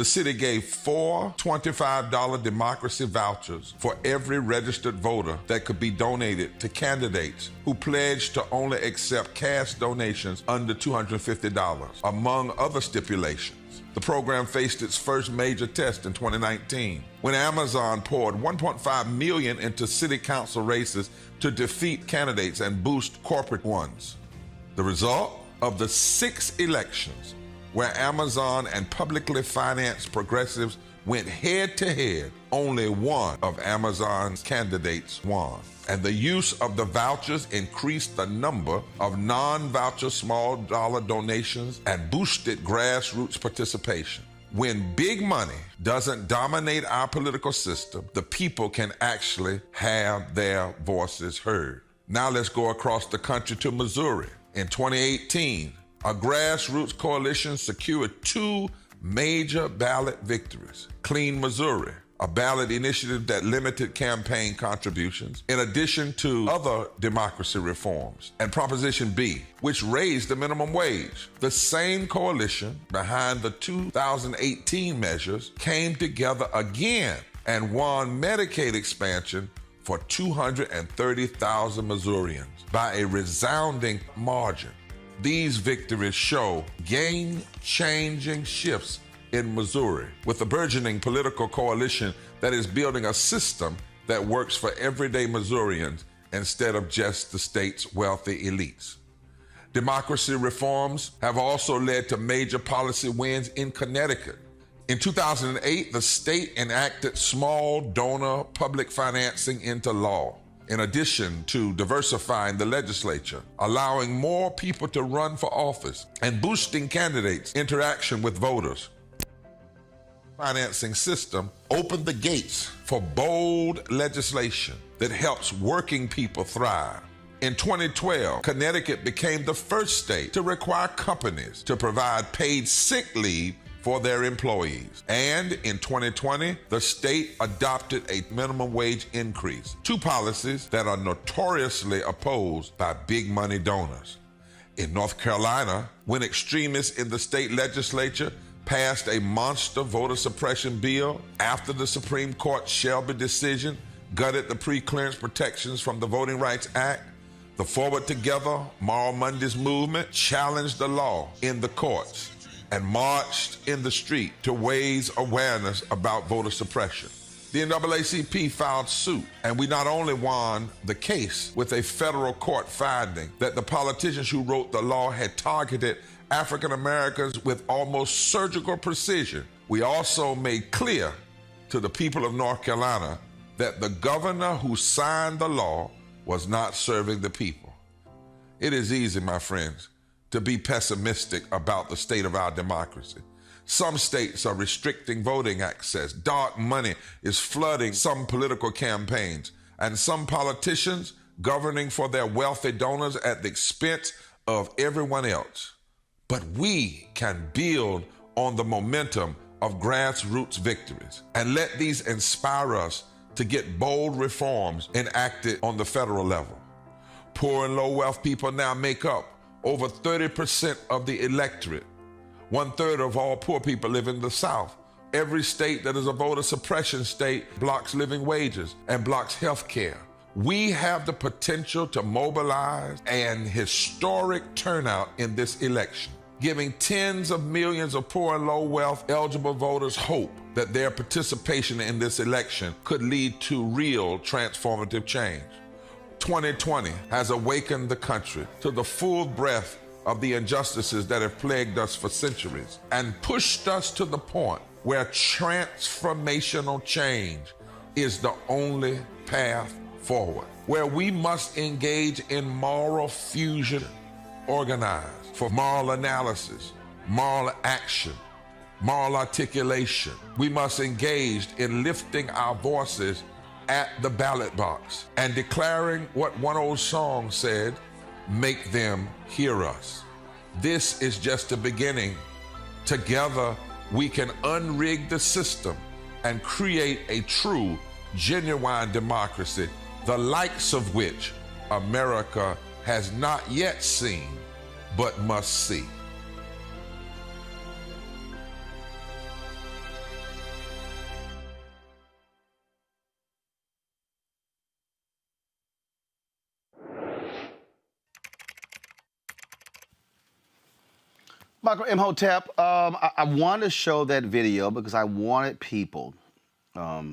the city gave 4 $25 democracy vouchers for every registered voter that could be donated to candidates who pledged to only accept cash donations under $250, among other stipulations. The program faced its first major test in 2019 when Amazon poured $1.5 million into city council races to defeat candidates and boost corporate ones. The result of the 6 elections where Amazon and publicly financed progressives went head-to-head, only one of Amazon's candidates won. And the use of the vouchers increased the number of non-voucher small dollar donations and boosted grassroots participation. When big money doesn't dominate our political system, the people can actually have their voices heard. Now let's go across the country to Missouri. In 2018, a grassroots coalition secured 2 major ballot victories. Clean Missouri, a ballot initiative that limited campaign contributions, in addition to other democracy reforms, and Proposition B, which raised the minimum wage. The same coalition behind the 2018 measures came together again and won Medicaid expansion for 230,000 Missourians by a resounding margin. These victories show game-changing shifts in Missouri, with a burgeoning political coalition that is building a system that works for everyday Missourians instead of just the state's wealthy elites. Democracy reforms have also led to major policy wins in Connecticut. In 2008, the state enacted small donor public financing into law, in addition to diversifying the legislature, allowing more people to run for office, and boosting candidates' interaction with voters. Financing system opened the gates for bold legislation that helps working people thrive. In 2012, Connecticut became the first state to require companies to provide paid sick leave for their employees. And in 2020, the state adopted a minimum wage increase, 2 policies that are notoriously opposed by big money donors. In North Carolina, when extremists in the state legislature passed a monster voter suppression bill after the Supreme Court's Shelby decision gutted the pre-clearance protections from the Voting Rights Act, the Forward Together Moral Mondays movement challenged the law in the courts and marched in the street to raise awareness about voter suppression. The NAACP filed suit, and we not only won the case with a federal court finding that the politicians who wrote the law had targeted African Americans with almost surgical precision, we also made clear to the people of North Carolina that the governor who signed the law was not serving the people. It is easy, my friends, to be pessimistic about the state of our democracy. Some states are restricting voting access. Dark money is flooding some political campaigns, and some politicians governing for their wealthy donors at the expense of everyone else. But we can build on the momentum of grassroots victories and let these inspire us to get bold reforms enacted on the federal level. Poor and low wealth people now make up over 30% of the electorate. 1/3 of all poor people live in the South. Every state that is a voter suppression state blocks living wages and blocks health care. We have the potential to mobilize an historic turnout in this election, giving tens of millions of poor and low wealth eligible voters hope that their participation in this election could lead to real transformative change. 2020 has awakened the country to the full breadth of the injustices that have plagued us for centuries and pushed us to the point where transformational change is the only path forward, where we must engage in moral fusion, organize for moral analysis, moral action, moral articulation. We must engage in lifting our voices at the ballot box and declaring what one old song said, make them hear us. This is just the beginning. Together, we can unrig the system and create a true, genuine democracy, the likes of which America has not yet seen, but must see. Michael Imhotep, I wanted to show that video because I wanted people to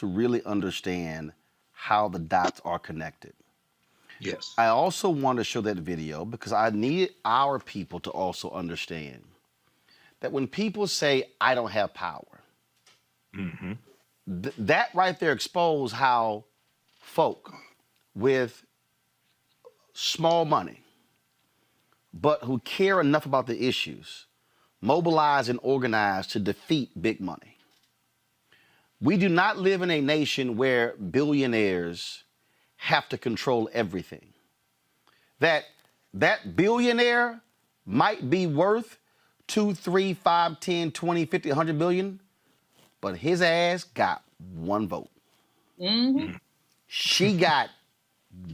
really understand how the dots are connected. Yes. I also wanted to show that video because I needed our people to also understand that when people say, I don't have power, that right there exposed how folk with small money, but who care enough about the issues, mobilize and organize to defeat big money. We do not live in a nation where billionaires have to control everything. That billionaire might be worth 2, 3, 5, 10, 20, 50, 100 billion, but his ass got one vote. She got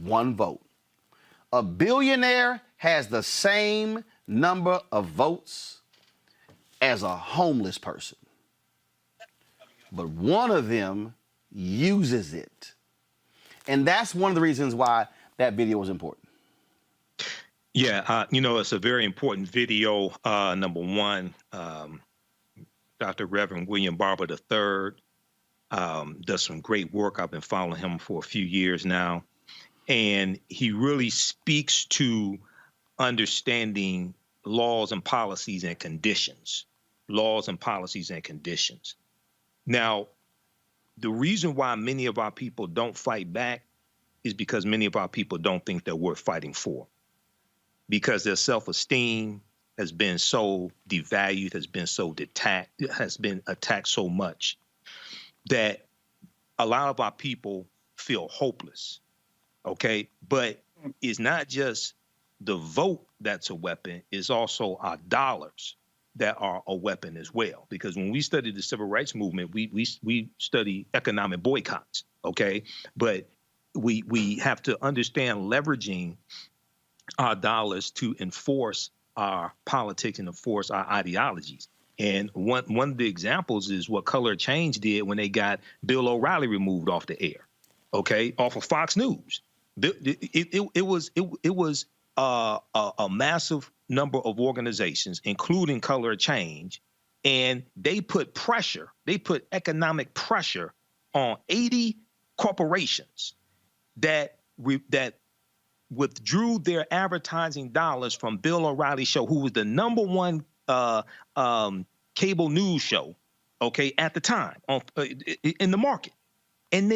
one vote. A billionaire has the same number of votes as a homeless person, but one of them uses it. And that's one of the reasons why that video was important. Yeah, it's a very important video. Number one, Dr. Reverend William Barber III does some great work. I've been following him for a few years now. And he really speaks to understanding laws and policies and conditions. Laws and policies and conditions. Now, the reason why many of our people don't fight back is because many of our people don't think they're worth fighting for. Because their self-esteem has been so devalued, has been attacked so much that a lot of our people feel hopeless. Okay, but it's not just the vote that's a weapon, it's also our dollars that are a weapon as well. Because when we study the civil rights movement, we study economic boycotts, okay? But we have to understand leveraging our dollars to enforce our politics and enforce our ideologies. And one of the examples is what Color Change did when they got Bill O'Reilly removed off the air, okay, off of Fox News. It was a massive number of organizations, including Color Change, and they put economic pressure on 80 corporations that withdrew their advertising dollars from Bill O'Reilly's show, who was the number one cable news show, okay, at the time in the market, and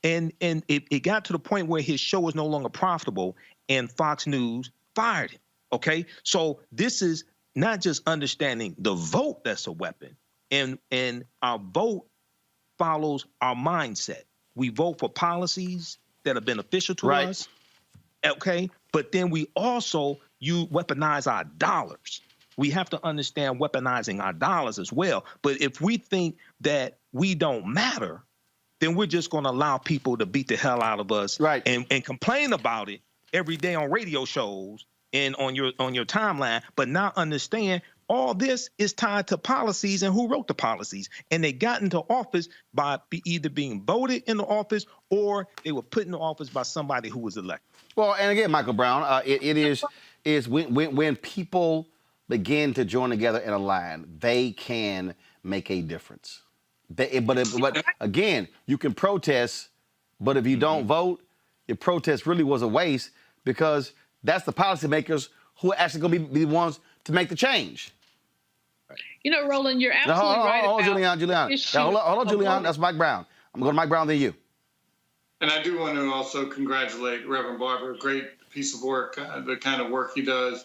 it got to the point where his show was no longer profitable, and Fox News fired him. Okay, so this is not just understanding the vote that's a weapon, and our vote follows our mindset. We vote for policies that are beneficial to us. Okay, but then we also weaponize our dollars. We have to understand weaponizing our dollars as well. But if we think that we don't matter, then we're just going to allow people to beat the hell out of us, and complain about it every day on radio shows and on your timeline, but not understand all this is tied to policies and who wrote the policies. And they got into office by either being voted into office or they were put into office by somebody who was elected. Well, and again, Michael Brown, it is when people begin to join together in a line, they can make a difference. But again, you can protest, but if you don't vote, your protest really was a waste, because that's the policymakers who are actually going to be the ones to make the change. You know, Roland, you're absolutely right. Hold on, Julian. Hold on, Julian. That's Mike Brown. I'm going to Mike Brown, then you. And I do want to also congratulate Reverend Barber. Great piece of work, the kind of work he does.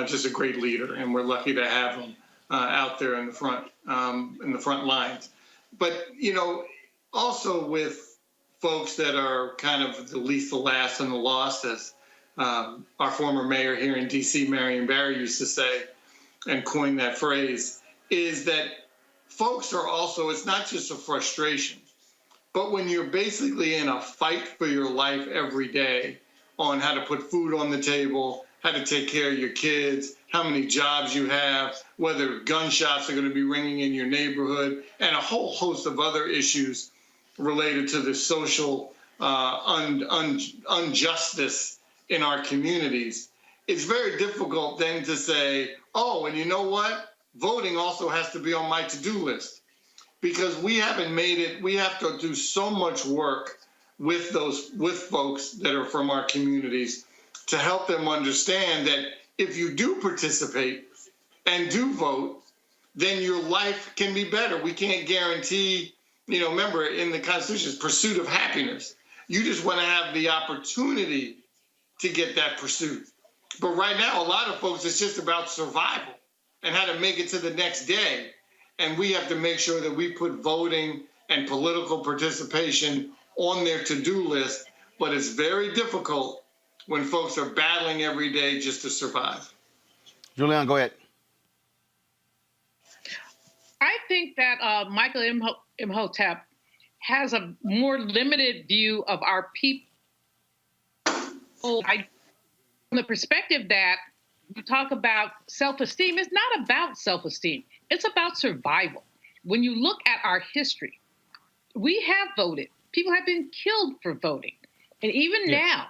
Just a great leader, and we're lucky to have him out there in the front lines. But, you know, also with folks that are kind of the least, the last, and the lost, as our former mayor here in D.C., Marion Barry, used to say and coined that phrase, is that folks are also, it's not just a frustration, but when you're basically in a fight for your life every day on how to put food on the table, how to take care of your kids, how many jobs you have, whether gunshots are going to be ringing in your neighborhood, and a whole host of other issues related to the social injustice in our communities, it's very difficult then to say, Oh, and you know what? Voting also has to be on my to-do list, because we haven't made it. We have to do so much work with folks that are from our communities to help them understand that if you do participate and do vote, then your life can be better. We can't guarantee, remember in the Constitution, it's pursuit of happiness. You just want to have the opportunity to get that pursuit. But right now, a lot of folks, it's just about survival and how to make it to the next day. And we have to make sure that we put voting and political participation on their to-do list. But it's very difficult when folks are battling every day just to survive. Julian, go ahead. I think that Michael Imhotep has a more limited view of our people. From the perspective that you talk about self-esteem, it's not about self-esteem. It's about survival. When you look at our history, we have voted. People have been killed for voting. And even now,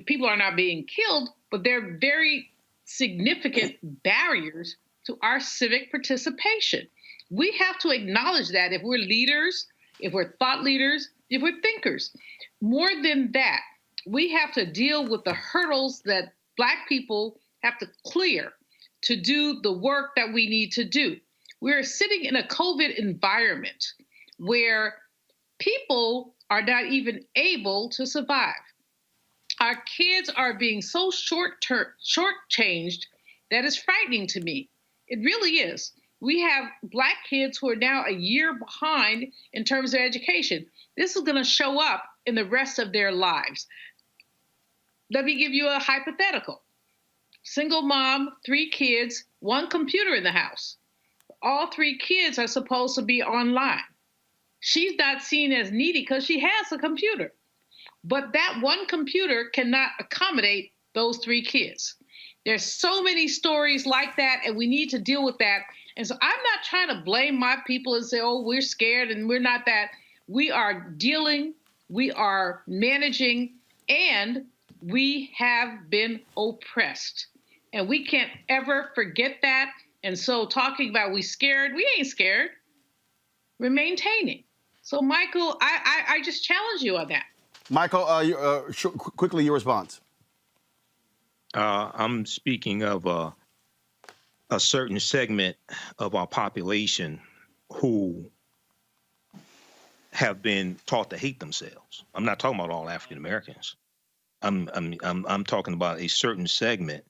people are not being killed, but there are very significant barriers to our civic participation. We have to acknowledge that if we're leaders, if we're thought leaders, if we're thinkers. More than that, we have to deal with the hurdles that Black people have to clear to do the work that we need to do. We're sitting in a COVID environment where people are not even able to survive. Our kids are being so shortchanged that is frightening to me. It really is. We have Black kids who are now a year behind in terms of education. This is going to show up in the rest of their lives. Let me give you a hypothetical. Single mom, 3 kids, 1 computer in the house. All 3 kids are supposed to be online. She's not seen as needy because she has a computer. But that 1 computer cannot accommodate those 3 kids. There's so many stories like that, and we need to deal with that. And so I'm not trying to blame my people and say, oh, we're scared and we're not that. We are dealing, we are managing, and we have been oppressed. And we can't ever forget that. And so talking about we scared, we ain't scared. We're maintaining. So, Michael, I just challenge you on that. Michael, quickly, your response. I'm speaking of a certain segment of our population who have been taught to hate themselves. I'm not talking about all African Americans. I'm talking about a certain segment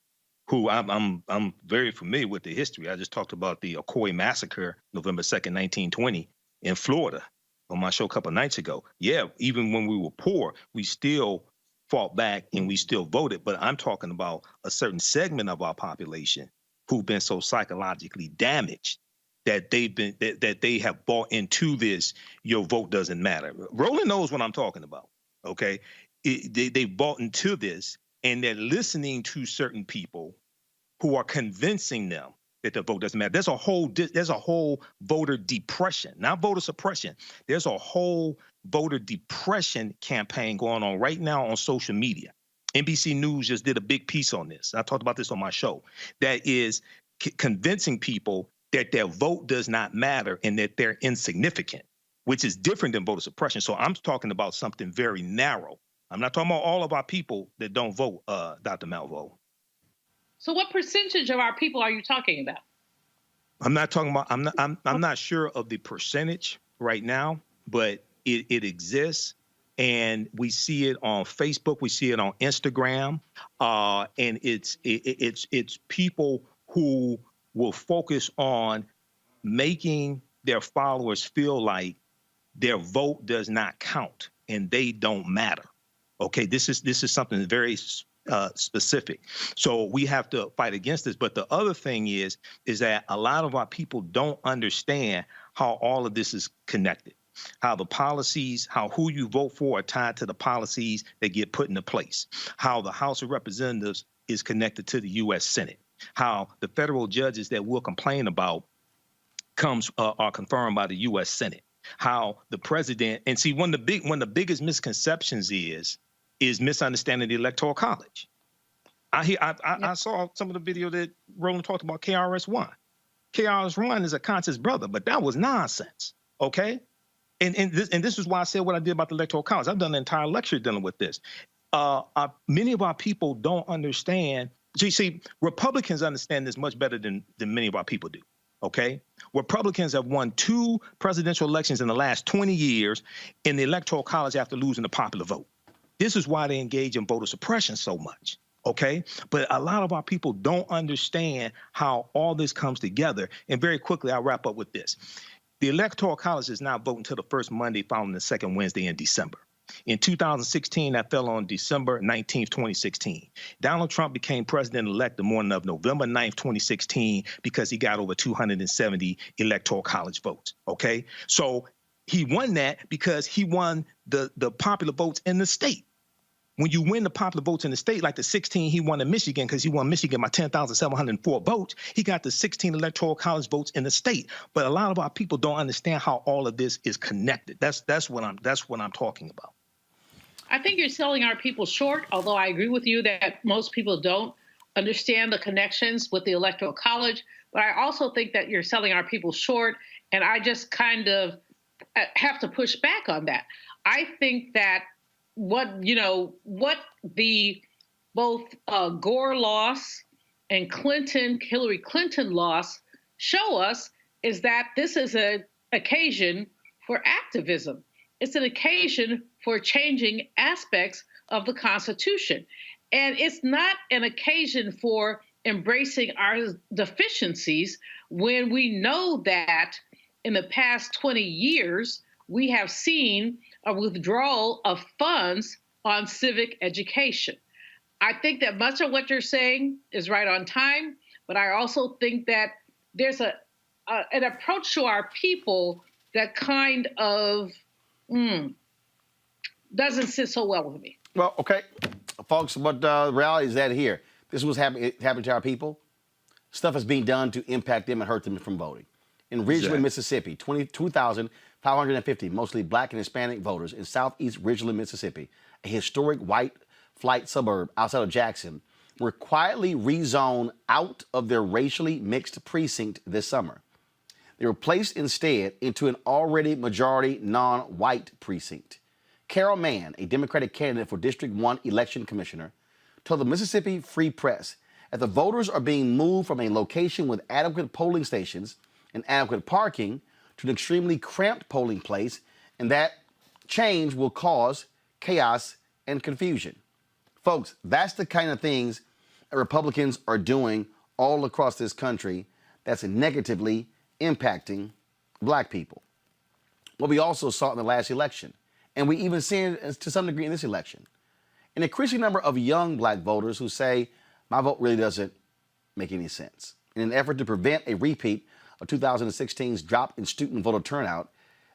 who I'm very familiar with the history. I just talked about the Ocoee massacre, November 2nd, 1920, in Florida on my show a couple of nights ago. Yeah, even when we were poor, we still fought back and we still voted. But I'm talking about a certain segment of our population who've been so psychologically damaged that they have bought into this. Your vote doesn't matter. Roland knows what I'm talking about. Okay, they bought into this, and they're listening to certain people who are convincing them that the vote doesn't matter. There's a whole voter depression, not voter suppression. There's a whole voter depression campaign going on right now on social media. NBC News just did a big piece on this. I talked about this on my show. That is convincing people that their vote does not matter and that they're insignificant, which is different than voter suppression. So I'm talking about something very narrow. I'm not talking about all of our people that don't vote, Dr. Malvo. So what percentage of our people are you talking about? I'm not talking about, I'm not sure of the percentage right now, but it exists. And we see it on Facebook, we see it on Instagram, and it's people who will focus on making their followers feel like their vote does not count and they don't matter. Okay, this is something very specific. So we have to fight against this. But the other thing is that a lot of our people don't understand how all of this is connected. How the policies, how who you vote for are tied to the policies that get put into place. How the House of Representatives is connected to the U.S. Senate. How the federal judges that we'll complain about are confirmed by the U.S. Senate. How the president, and see, one of the biggest misconceptions is misunderstanding the Electoral College. I saw some of the video that Roland talked about KRS-One. KRS-One is a conscious brother, but that was nonsense, okay? And this is why I said what I did about the Electoral College. I've done an entire lecture dealing with this. Many of our people don't understand. You see, Republicans understand this much better than many of our people do, okay? Republicans have won 2 presidential elections in the last 20 years in the Electoral College after losing the popular vote. This is why they engage in voter suppression so much, okay? But a lot of our people don't understand how all this comes together. And very quickly, I'll wrap up with this. The Electoral College is now voting until the first Monday following the second Wednesday in December. In 2016, that fell on December 19th, 2016. Donald Trump became president-elect the morning of November 9th, 2016, because he got over 270 Electoral College votes, okay? So he won that because he won the popular votes in the state. When you win the popular votes in the state, like the 16 he won in Michigan, because he won Michigan by 10,704 votes, he got the 16 Electoral College votes in the state. But a lot of our people don't understand how all of this is connected. That's what I'm talking about. I think you're selling our people short, although I agree with you that most people don't understand the connections with the Electoral College. But I also think that you're selling our people short, and I just kind of have to push back on that. I think that what the both Gore loss and Hillary Clinton loss show us is that this is an occasion for activism. It's an occasion for changing aspects of the Constitution. And it's not an occasion for embracing our deficiencies when we know that in the past 20 years, we have seen a withdrawal of funds on civic education. I think that much of what you're saying is right on time, but I also think that there's an approach to our people that kind of doesn't sit so well with me. Well, okay, folks, but the reality is that here, this is what's happening to our people. Stuff is being done to impact them and hurt them from voting. In Ridgeland, Mississippi, 22,550 mostly black and Hispanic voters in southeast Ridgeland, Mississippi, a historic white flight suburb outside of Jackson, were quietly rezoned out of their racially mixed precinct this summer. They were placed instead into an already majority non-white precinct. Carol Mann, a Democratic candidate for District 1 election commissioner, told the Mississippi Free Press that the voters are being moved from a location with adequate polling stations and adequate parking to an extremely cramped polling place, and that change will cause chaos and confusion. Folks, that's the kind of things that Republicans are doing all across this country that's negatively impacting black people. What we also saw in the last election, and we even see it to some degree in this election, an increasing number of young black voters who say, my vote really doesn't make any sense. In an effort to prevent a repeat of 2016's drop in student voter turnout,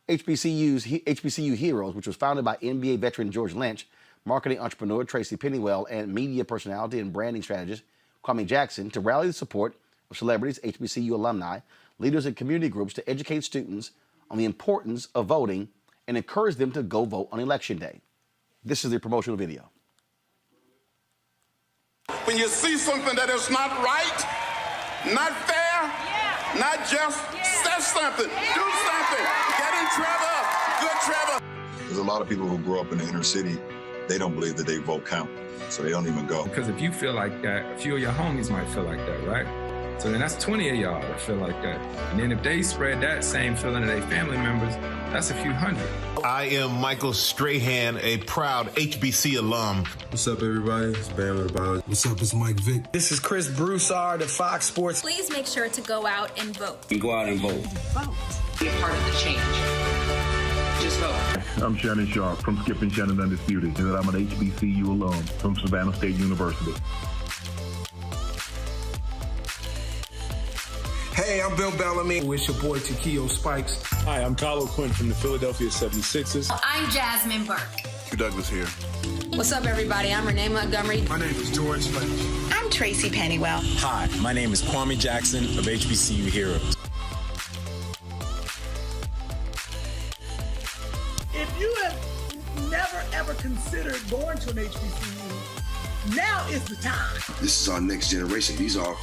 HBCU Heroes, which was founded by NBA veteran George Lynch, marketing entrepreneur Tracy Pennywell, and media personality and branding strategist Kwame Jackson, to rally the support of celebrities, HBCU alumni, leaders, and community groups to educate students on the importance of voting and encourage them to go vote on Election Day. This is the promotional video. When you see something that is not right, not fair, not just, say something, do something, get in trouble, good trouble. There's a lot of people who grow up in the inner city, they don't believe that they vote count, so they don't even go. Because if you feel like that, a few of your homies might feel like that, right? So then that's 20 of y'all that feel like that. And then if they spread that same feeling to their family members, that's a few hundred. I am Michael Strahan, a proud HBC alum. What's up, everybody? It's Bam with the Biology. What's up? It's Mike Vick. This is Chris Broussard of Fox Sports. Please make sure to go out and vote. And go out and vote. Vote. Be a part of the change. Just vote. I'm Shannon Sharp from Skip and Shannon Undisputed, and I'm an HBCU alum from Savannah State University. Hey, I'm Bill Bellamy. It's your boy Takeo Spikes. Hi, I'm Carlo Quinn from the Philadelphia 76ers. I'm Jasmine Burke. Hugh Douglas here. What's up, everybody? I'm Renee Montgomery. My name is George Lynch. I'm Tracy Pennywell. Hi, my name is Kwame Jackson of HBCU Heroes. If you have never, ever considered going to an HBCU, Now is the time. This is our next generation. These are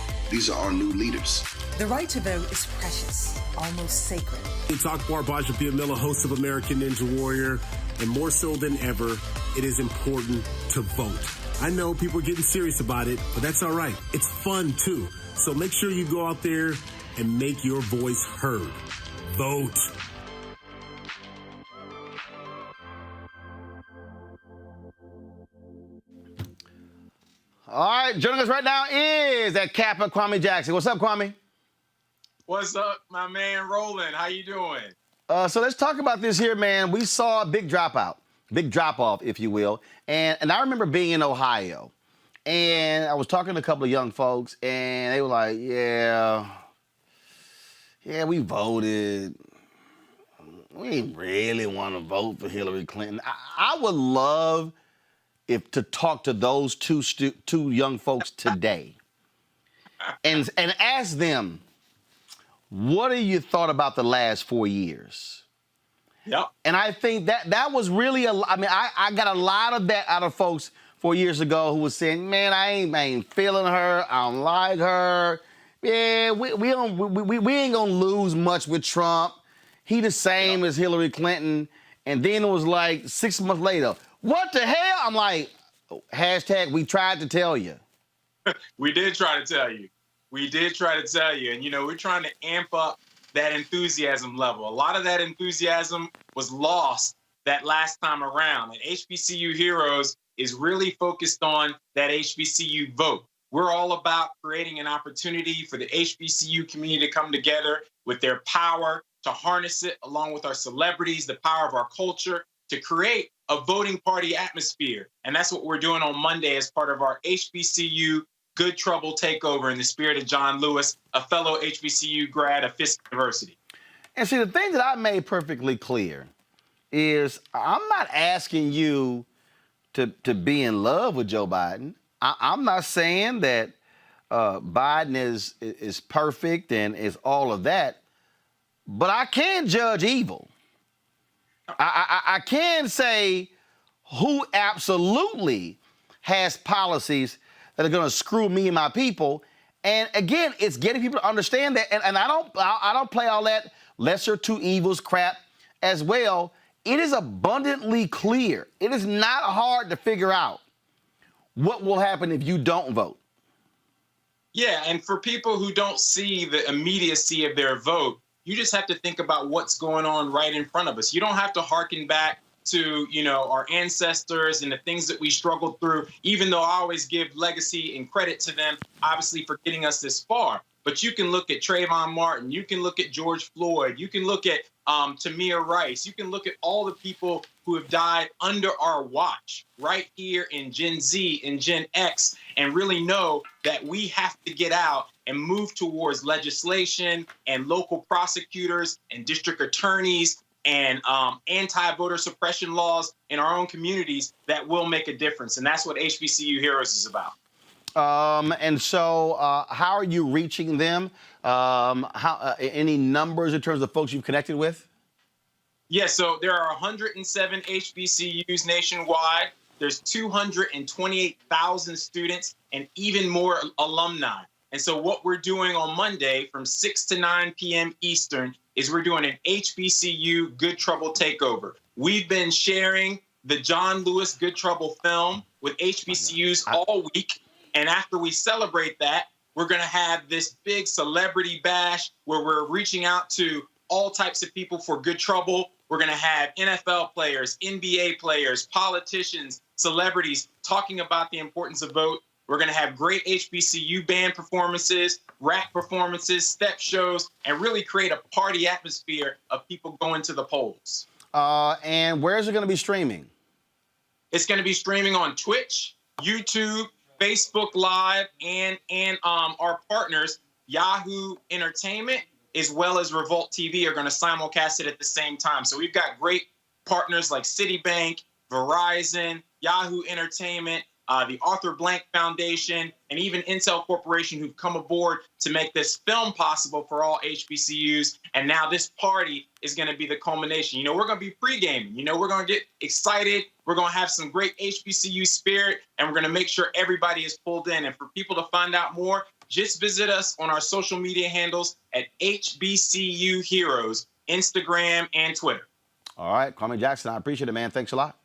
our new leaders. The right to vote is precious, almost sacred. It's Akbar Bajabiamila, host of American Ninja Warrior, and more so than ever, it is important to vote. I know people are getting serious about it, but that's all right. It's fun too. So make sure you go out there and make your voice heard. Vote. All right, joining us right now is that Kappa Kwame Jackson. What's up, Kwame? What's up, my man Roland? How you doing? So let's talk about this here, man. We saw a big dropout, big drop-off, if you will. And I remember being in Ohio, and I was talking to a couple of young folks, and they were like, yeah, we voted. We didn't really want to vote for Hillary Clinton. I would love to talk to those two young folks today and ask them, what have you thought about the last 4 years? Yep. And I think that was really I got a lot of that out of folks 4 years ago who was saying, man, I ain't feeling her. I don't like her. Yeah, we ain't gonna lose much with Trump. He the same as Hillary Clinton. And then it was like 6 months later, what the hell? I'm like, hashtag, we tried to tell you. We did try to tell you. We did try to tell you. And, we're trying to amp up that enthusiasm level. A lot of that enthusiasm was lost that last time around. And HBCU Heroes is really focused on that HBCU vote. We're all about creating an opportunity for the HBCU community to come together with their power, to harness it along with our celebrities, the power of our culture, to create a voting party atmosphere. And that's what we're doing on Monday as part of our HBCU Good Trouble Takeover in the spirit of John Lewis, a fellow HBCU grad of Fisk University. And see, the thing that I made perfectly clear is I'm not asking you to be in love with Joe Biden. I'm not saying that Biden is perfect and is all of that, but I can judge evil. I can say who absolutely has policies that are going to screw me and my people. And again, it's getting people to understand that. And I don't play all that lesser two evils crap as well. It is abundantly clear. It is not hard to figure out what will happen if you don't vote. Yeah, and for people who don't see the immediacy of their vote, you just have to think about what's going on right in front of us. You don't have to hearken back to, our ancestors and the things that we struggled through, even though I always give legacy and credit to them, obviously, for getting us this far. But you can look at Trayvon Martin. You can look at George Floyd. You can look at Tamir Rice. You can look at all the people who have died under our watch right here in Gen Z and Gen X, and really know that we have to get out and move towards legislation and local prosecutors and district attorneys and anti-voter suppression laws in our own communities that will make a difference. And that's what HBCU Heroes is about. And so how are you reaching them? Any numbers in terms of folks you've connected with? Yeah, so there are 107 HBCUs nationwide. There's 228,000 students and even more alumni. And so what we're doing on Monday from 6 to 9 p.m. Eastern is we're doing an HBCU Good Trouble Takeover. We've been sharing the John Lewis Good Trouble film with HBCUs all week. And after we celebrate that, we're going to have this big celebrity bash where we're reaching out to all types of people for good trouble. We're going to have NFL players, NBA players, politicians, celebrities talking about the importance of vote. We're going to have great HBCU band performances, rap performances, step shows, and really create a party atmosphere of people going to the polls. And where is it going to be streaming? It's going to be streaming on Twitch, YouTube, Facebook Live, and our partners, Yahoo Entertainment, as well as Revolt TV, are going to simulcast it at the same time. So we've got great partners like Citibank, Verizon, Yahoo Entertainment, the Arthur Blank Foundation, and even Intel Corporation, who've come aboard to make this film possible for all HBCUs. And now this party is going to be the culmination. You know, we're going to be pre-gaming. You know, we're going to get excited. We're going to have some great HBCU spirit, and we're going to make sure everybody is pulled in. And for people to find out more, just visit us on our social media handles at HBCU Heroes, Instagram and Twitter. All right, Kwame Jackson, I appreciate it, man. Thanks a lot.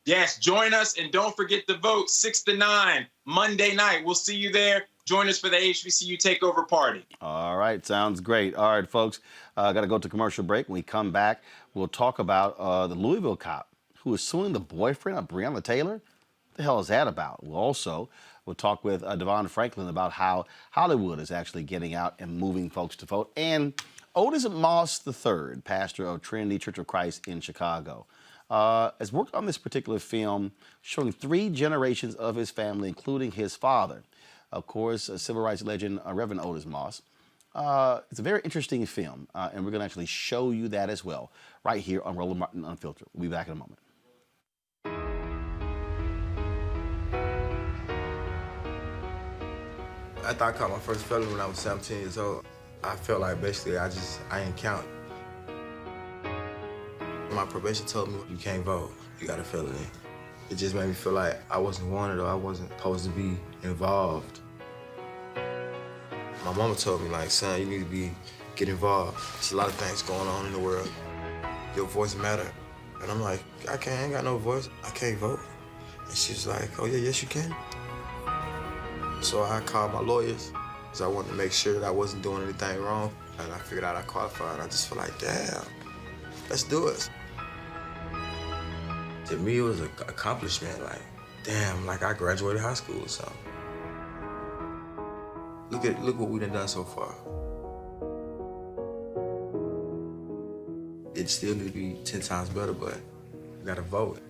Yes, join us, and don't forget to vote 6 to 9 Monday night. We'll see you there. Join us for the HBCU Takeover Party. All right, sounds great. All right, folks, got to go to commercial break. When we come back, we'll talk about the Louisville cop who is suing the boyfriend of Breonna Taylor. What the hell is that about? We'll talk with Devon Franklin about how Hollywood is actually getting out and moving folks to vote. And Otis Moss III, pastor of Trinity Church of Christ in Chicago, has worked on this particular film showing 3 generations of his family, including his father. Of course, civil rights legend Reverend Otis Moss. It's a very interesting film, and we're going to actually show you that as well right here on Roland Martin Unfiltered. We'll be back in a moment. After I caught my first felony when I was 17 years old, I felt like basically I didn't count. My probation told me, you can't vote, you got a felony. It just made me feel like I wasn't wanted or I wasn't supposed to be involved. My mama told me, like, son, you need to get involved. There's a lot of things going on in the world. Your voice matters. And I'm like, I ain't got no voice, I can't vote. And she was like, oh yeah, yes you can. So I called my lawyers because I wanted to make sure that I wasn't doing anything wrong. And I figured out I qualified, and I just feel like, damn, let's do it. To me, it was an accomplishment, like, damn, like I graduated high school or something. Look what we done so far. It still need to be 10 times better, but you gotta vote.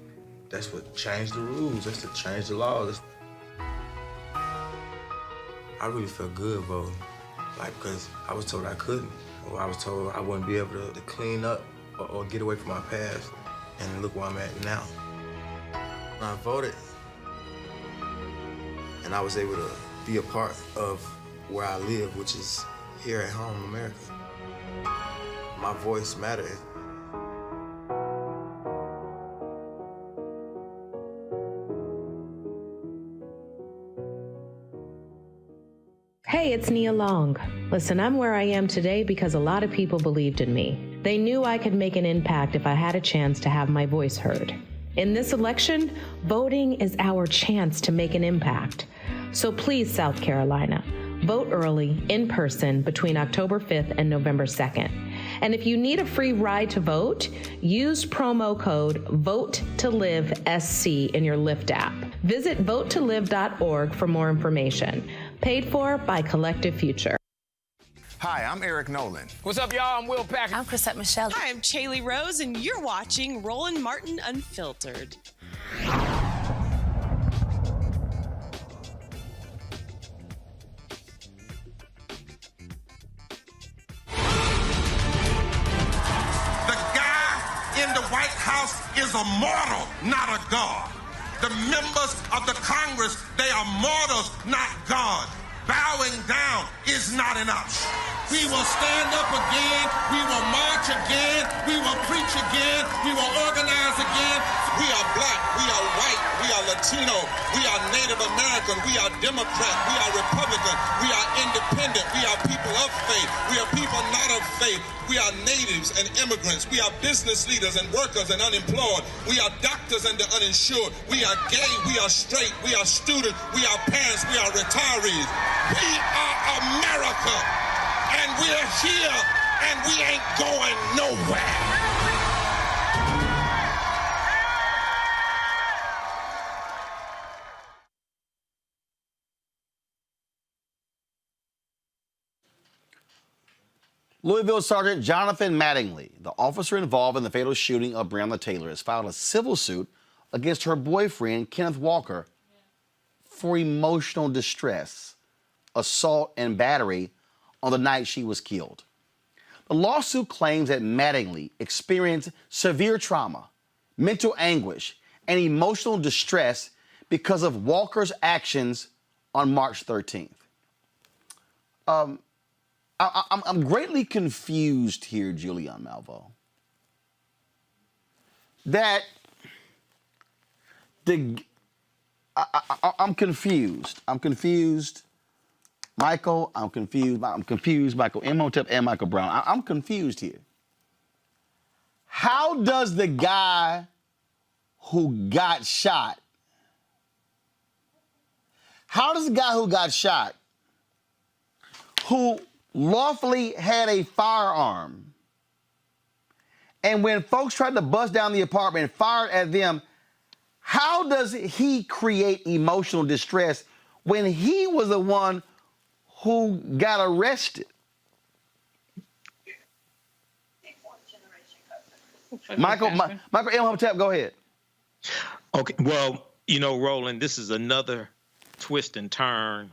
That's what changed the rules, that's to change the laws. I really felt good voting, like, because I was told I couldn't, or I was told I wouldn't be able to clean up or get away from my past, and look where I'm at now. I voted, and I was able to be a part of where I live, which is here at home in America. My voice mattered. Hey, it's Nia Long. Listen, I'm where I am today because a lot of people believed in me. They knew I could make an impact if I had a chance to have my voice heard. In this election, voting is our chance to make an impact. So please, South Carolina, vote early, in person, between October 5th and November 2nd. And if you need a free ride to vote, use promo code VOTE2LIVESC in your Lyft app. Visit votetolive.org for more information. Paid for by Collective Future. Hi, I'm Eric Nolan. What's up, y'all? I'm Will Packer. I'm Chrisette Michelle. Hi, I'm Chaley Rose, and you're watching Roland Martin Unfiltered. The guy in the White House is a mortal, not a god. The members of the Congress, they are mortals, not God. Bowing down is not enough. We will stand up again. We will march again. We will preach again. We will organize again. We are black. We are white. We are Latino. We are Native American. We are Democrat. We are Republican. We are independent. We are people of faith. We are people not of faith. We are natives and immigrants. We are business leaders and workers and unemployed. We are doctors and the uninsured. We are gay. We are straight. We are students. We are parents. We are retirees. We are America. And we're here. And we ain't going nowhere. Louisville Sergeant Jonathan Mattingly, the officer involved in the fatal shooting of Breonna Taylor, has filed a civil suit against her boyfriend, Kenneth Walker, for emotional distress, assault, and battery on the night she was killed. The lawsuit claims that Mattingly experienced severe trauma, mental anguish, and emotional distress because of Walker's actions on March 13th. I'm greatly confused here, Julian Malvo. That I'm confused. I'm confused. Michael, I'm confused. I'm confused. Michael Imhotep and Michael Brown. I'm confused here. How does the guy who got shot, who lawfully had a firearm, and when folks tried to bust down the apartment and fired at them, how does he create emotional distress when he was the one who got arrested? Michael Imhotep, go ahead. Okay, well, Roland, this is another twist and turn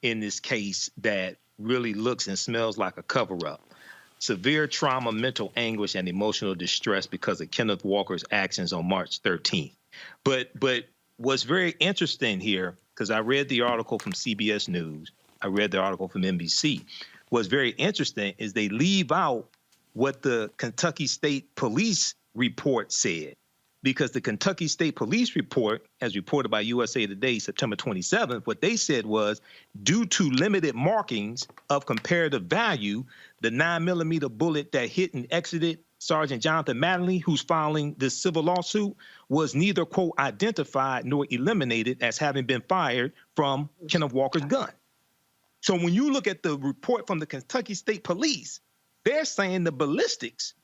in this case that really looks and smells like a cover-up. Severe trauma, mental anguish, and emotional distress because of Kenneth Walker's actions on March 13th. But what's very interesting here, because I read the article from CBS News, I read the article from NBC, what's very interesting is they leave out what the Kentucky State Police report said, because the Kentucky State Police report, as reported by USA Today, September 27th, what they said was, due to limited markings of comparative value, the 9mm bullet that hit and exited Sergeant Jonathan Mattingly, who's filing this civil lawsuit, was neither, quote, identified nor eliminated as having been fired from Kenneth Walker's gun. So when you look at the report from the Kentucky State Police, they're saying the ballistics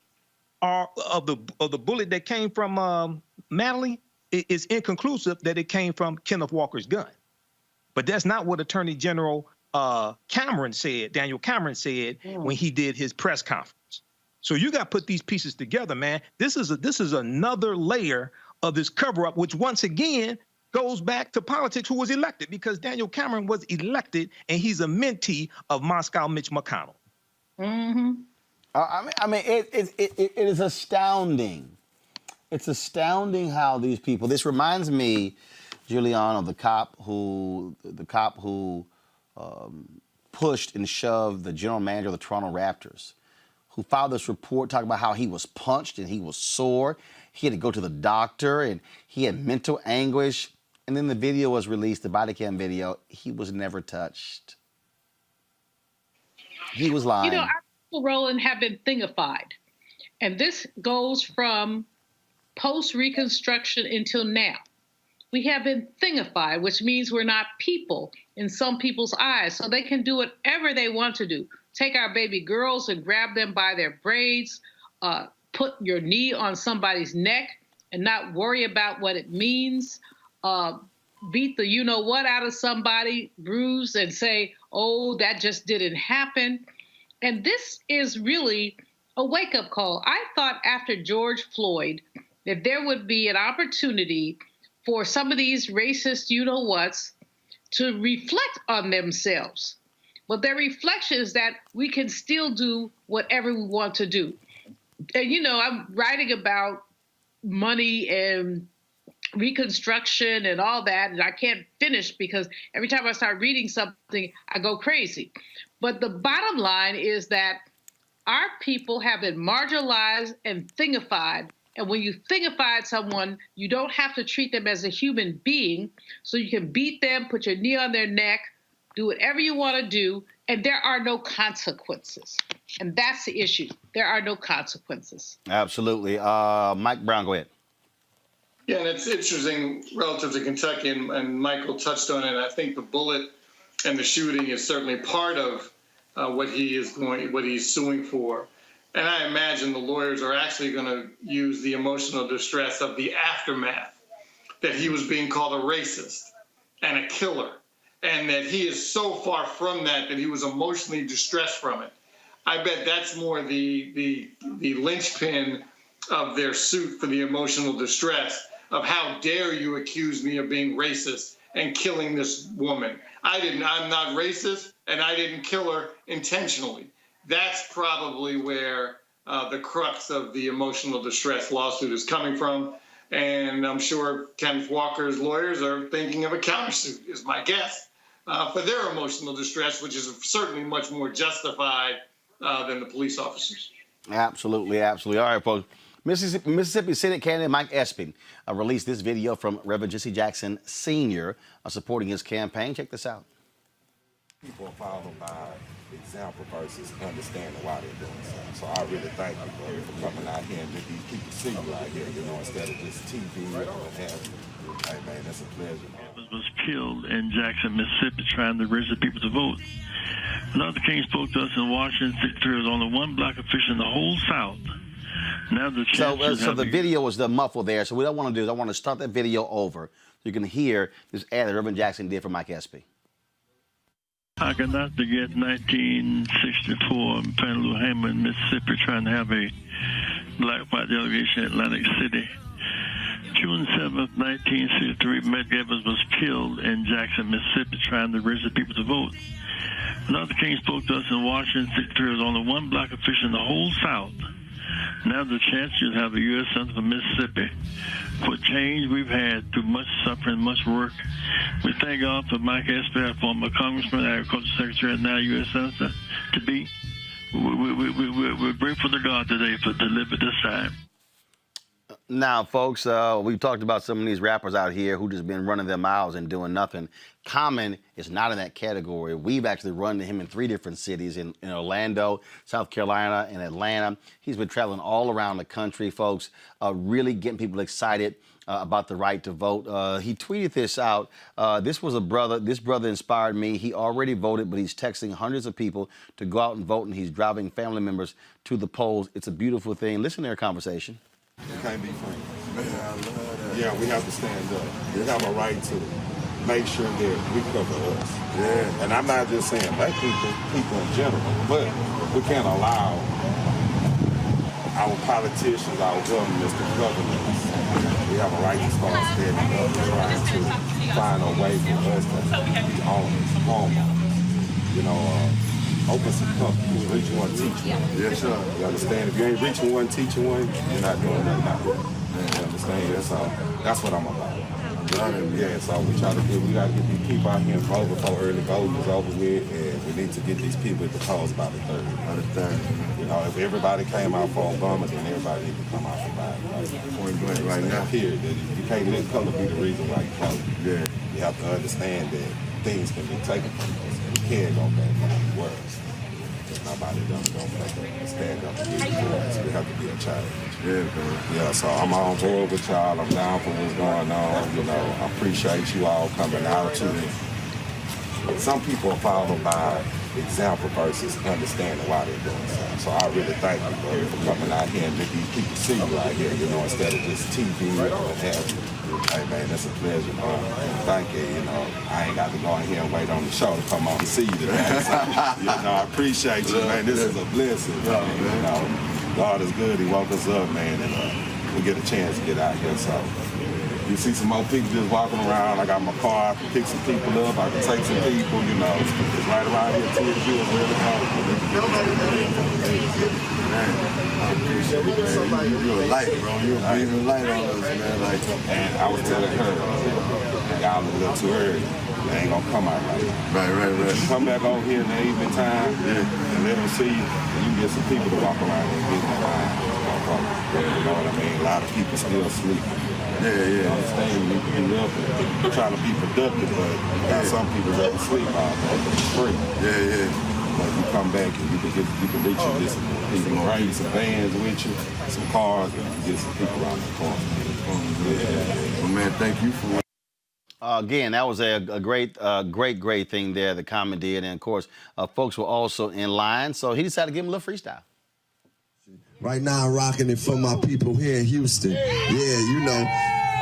are of the bullet that came from Mattingly is inconclusive that it came from Kenneth Walker's gun. But that's not what Attorney General Daniel Cameron said when he did his press conference. So you got to put these pieces together, man. This is another layer of this cover-up, which once again goes back to politics, who was elected, because Daniel Cameron was elected and he's a mentee of Moscow Mitch McConnell. Mm-hmm. It is astounding. It's astounding how these people. This reminds me, Julian, of the cop who pushed and shoved the general manager of the Toronto Raptors, who filed this report talking about how he was punched and he was sore. He had to go to the doctor and he had mental anguish. And then the video was released, the body cam video. He was never touched. He was lying. Our people, Roland, have been thingified. And this goes from post-Reconstruction until now. We have been thingified, which means we're not people in some people's eyes. So they can do whatever they want to do. Take our baby girls and grab them by their braids, put your knee on somebody's neck and not worry about what it means, beat the you-know-what out of somebody, bruise and say, oh, that just didn't happen. And this is really a wake-up call. I thought after George Floyd that there would be an opportunity for some of these racist you-know-whats to reflect on themselves. But their reflection is that we can still do whatever we want to do. And, I'm writing about money and Reconstruction and all that, and I can't finish because every time I start reading something, I go crazy. But the bottom line is that our people have been marginalized and thingified. And when you thingify someone, you don't have to treat them as a human being. So you can beat them, put your knee on their neck, do whatever you want to do, and there are no consequences. And that's the issue. There are no consequences. Absolutely. Mike Brown, go ahead. Yeah, and it's interesting relative to Kentucky, and Michael touched on it. I think the bullet and the shooting is certainly part of what he's suing for. And I imagine the lawyers are actually going to use the emotional distress of the aftermath, that he was being called a racist and a killer, and that he is so far from that he was emotionally distressed from it. I bet that's more the linchpin of their suit for the emotional distress of how dare you accuse me of being racist and killing this woman. I'm not racist, and I didn't kill her intentionally. That's probably where the crux of the emotional distress lawsuit is coming from. And I'm sure Kenneth Walker's lawyers are thinking of a countersuit, is my guess, for their emotional distress, which is certainly much more justified than the police officers. Absolutely, absolutely. All right, folks. Mississippi Senate candidate Mike Espy released this video from Reverend Jesse Jackson Sr. Supporting his campaign. Check this out. People are following by example versus understanding why they're doing so. So I really thank you for coming out here and let these people see you out here, you know, instead of just TV or what have you. Hey, man, that's a pleasure. Was killed in Jackson, Mississippi, trying to register people to vote. Dr. King spoke to us in Washington. There was only one black official in the whole South. Now the so the video was the muffled there. So what I want to do is I want to start that video over so you can hear this ad that Reverend Jackson did for Mike Espy. I could not forget 1964 in Penalou Hammond, Mississippi, trying to have a black-white delegation in Atlantic City. June 7th, 1963, Medgar Evers was killed in Jackson, Mississippi, trying to register people to vote. Dr. King spoke to us in Washington. There was only one black official in the whole South. Now the chance you have a U.S. Senator from Mississippi. For change we've had through much suffering, much work. We thank God for Mike Espy, our former Congressman, Agriculture Secretary, and now U.S. Senator to be. We're grateful to God today for deliver this time. Now, folks, we've talked about some of these rappers out here who just been running their mouths and doing nothing. Common is not in that category. We've actually run to him in 3 different cities, in Orlando, South Carolina, and Atlanta. He's been traveling all around the country, folks, really getting people excited about the right to vote. He tweeted this out. This brother inspired me. He already voted, but he's texting hundreds of people to go out and vote, and he's driving family members to the polls. It's a beautiful thing. Listen to their conversation. You can't be friends. Yeah, we have to stand up. We have a right to make sure that we cover us. Yeah. And I'm not just saying black people in general, but we can't allow our politicians, our governments to govern us. We have a right to start standing up and trying to find a way for us to be owners, homeowners. You know, open some companies, reach one, teach one. Yes, sir. You understand? If you ain't reaching one, teaching one, you're not doing nothing out there. You understand? That's what I'm about. Yeah, so we got to get these people out here and vote before early voting is over with, and we need to get these people at the polls by the 3rd. You know, if everybody came out for Obama, then everybody need to come out for Biden. Point blank right now. Period. You can't let color be the reason why you vote. Yeah. You have to understand that things can be taken from us. We can't go back and worse. Nobody don't stand up and get it. So we have to be a challenge. Yeah, so I'm on board with y'all. I'm down for what's going on. You know, I appreciate you all coming out to me. Some people are followed by example versus understanding why they're doing something. So I really thank you for coming out here and let these people see you out here, you know, instead of just TV or what have you. Hey, man, that's a pleasure, man. Thank you, you know. I ain't got to go in here and wait on the show to come on and see you today. So, you know, I appreciate you, man. This is a blessing, man. You know, God is good. He woke us up, man, and we get a chance to get out here, so. You see some more people just walking around. I got my car. I can pick some people up. I can take some people, you know. It's right around here, too. It's really I appreciate it, man. You're a light, bro. You're a breathing light on us, man. Like, and I was telling her, y'all a little too early. They ain't gonna come out right. Right. Come back over here in the evening time and let them see you. And you get some people to walk around and get in line. You know what I mean? A lot of people still sleeping. You understand? You need to be up and trying to be productive, but you got some people that sleep out there. It's free. But you come back and you can reach you, get some people. You can bring you some vans with you, some cars, and you can get some people around the corner. Well, man, thank you for again, that was a great thing there that Common did. And, of course, folks were also in line. So he decided to give him a little freestyle. Right now, I'm rocking it for my people here in Houston. Yeah, you know,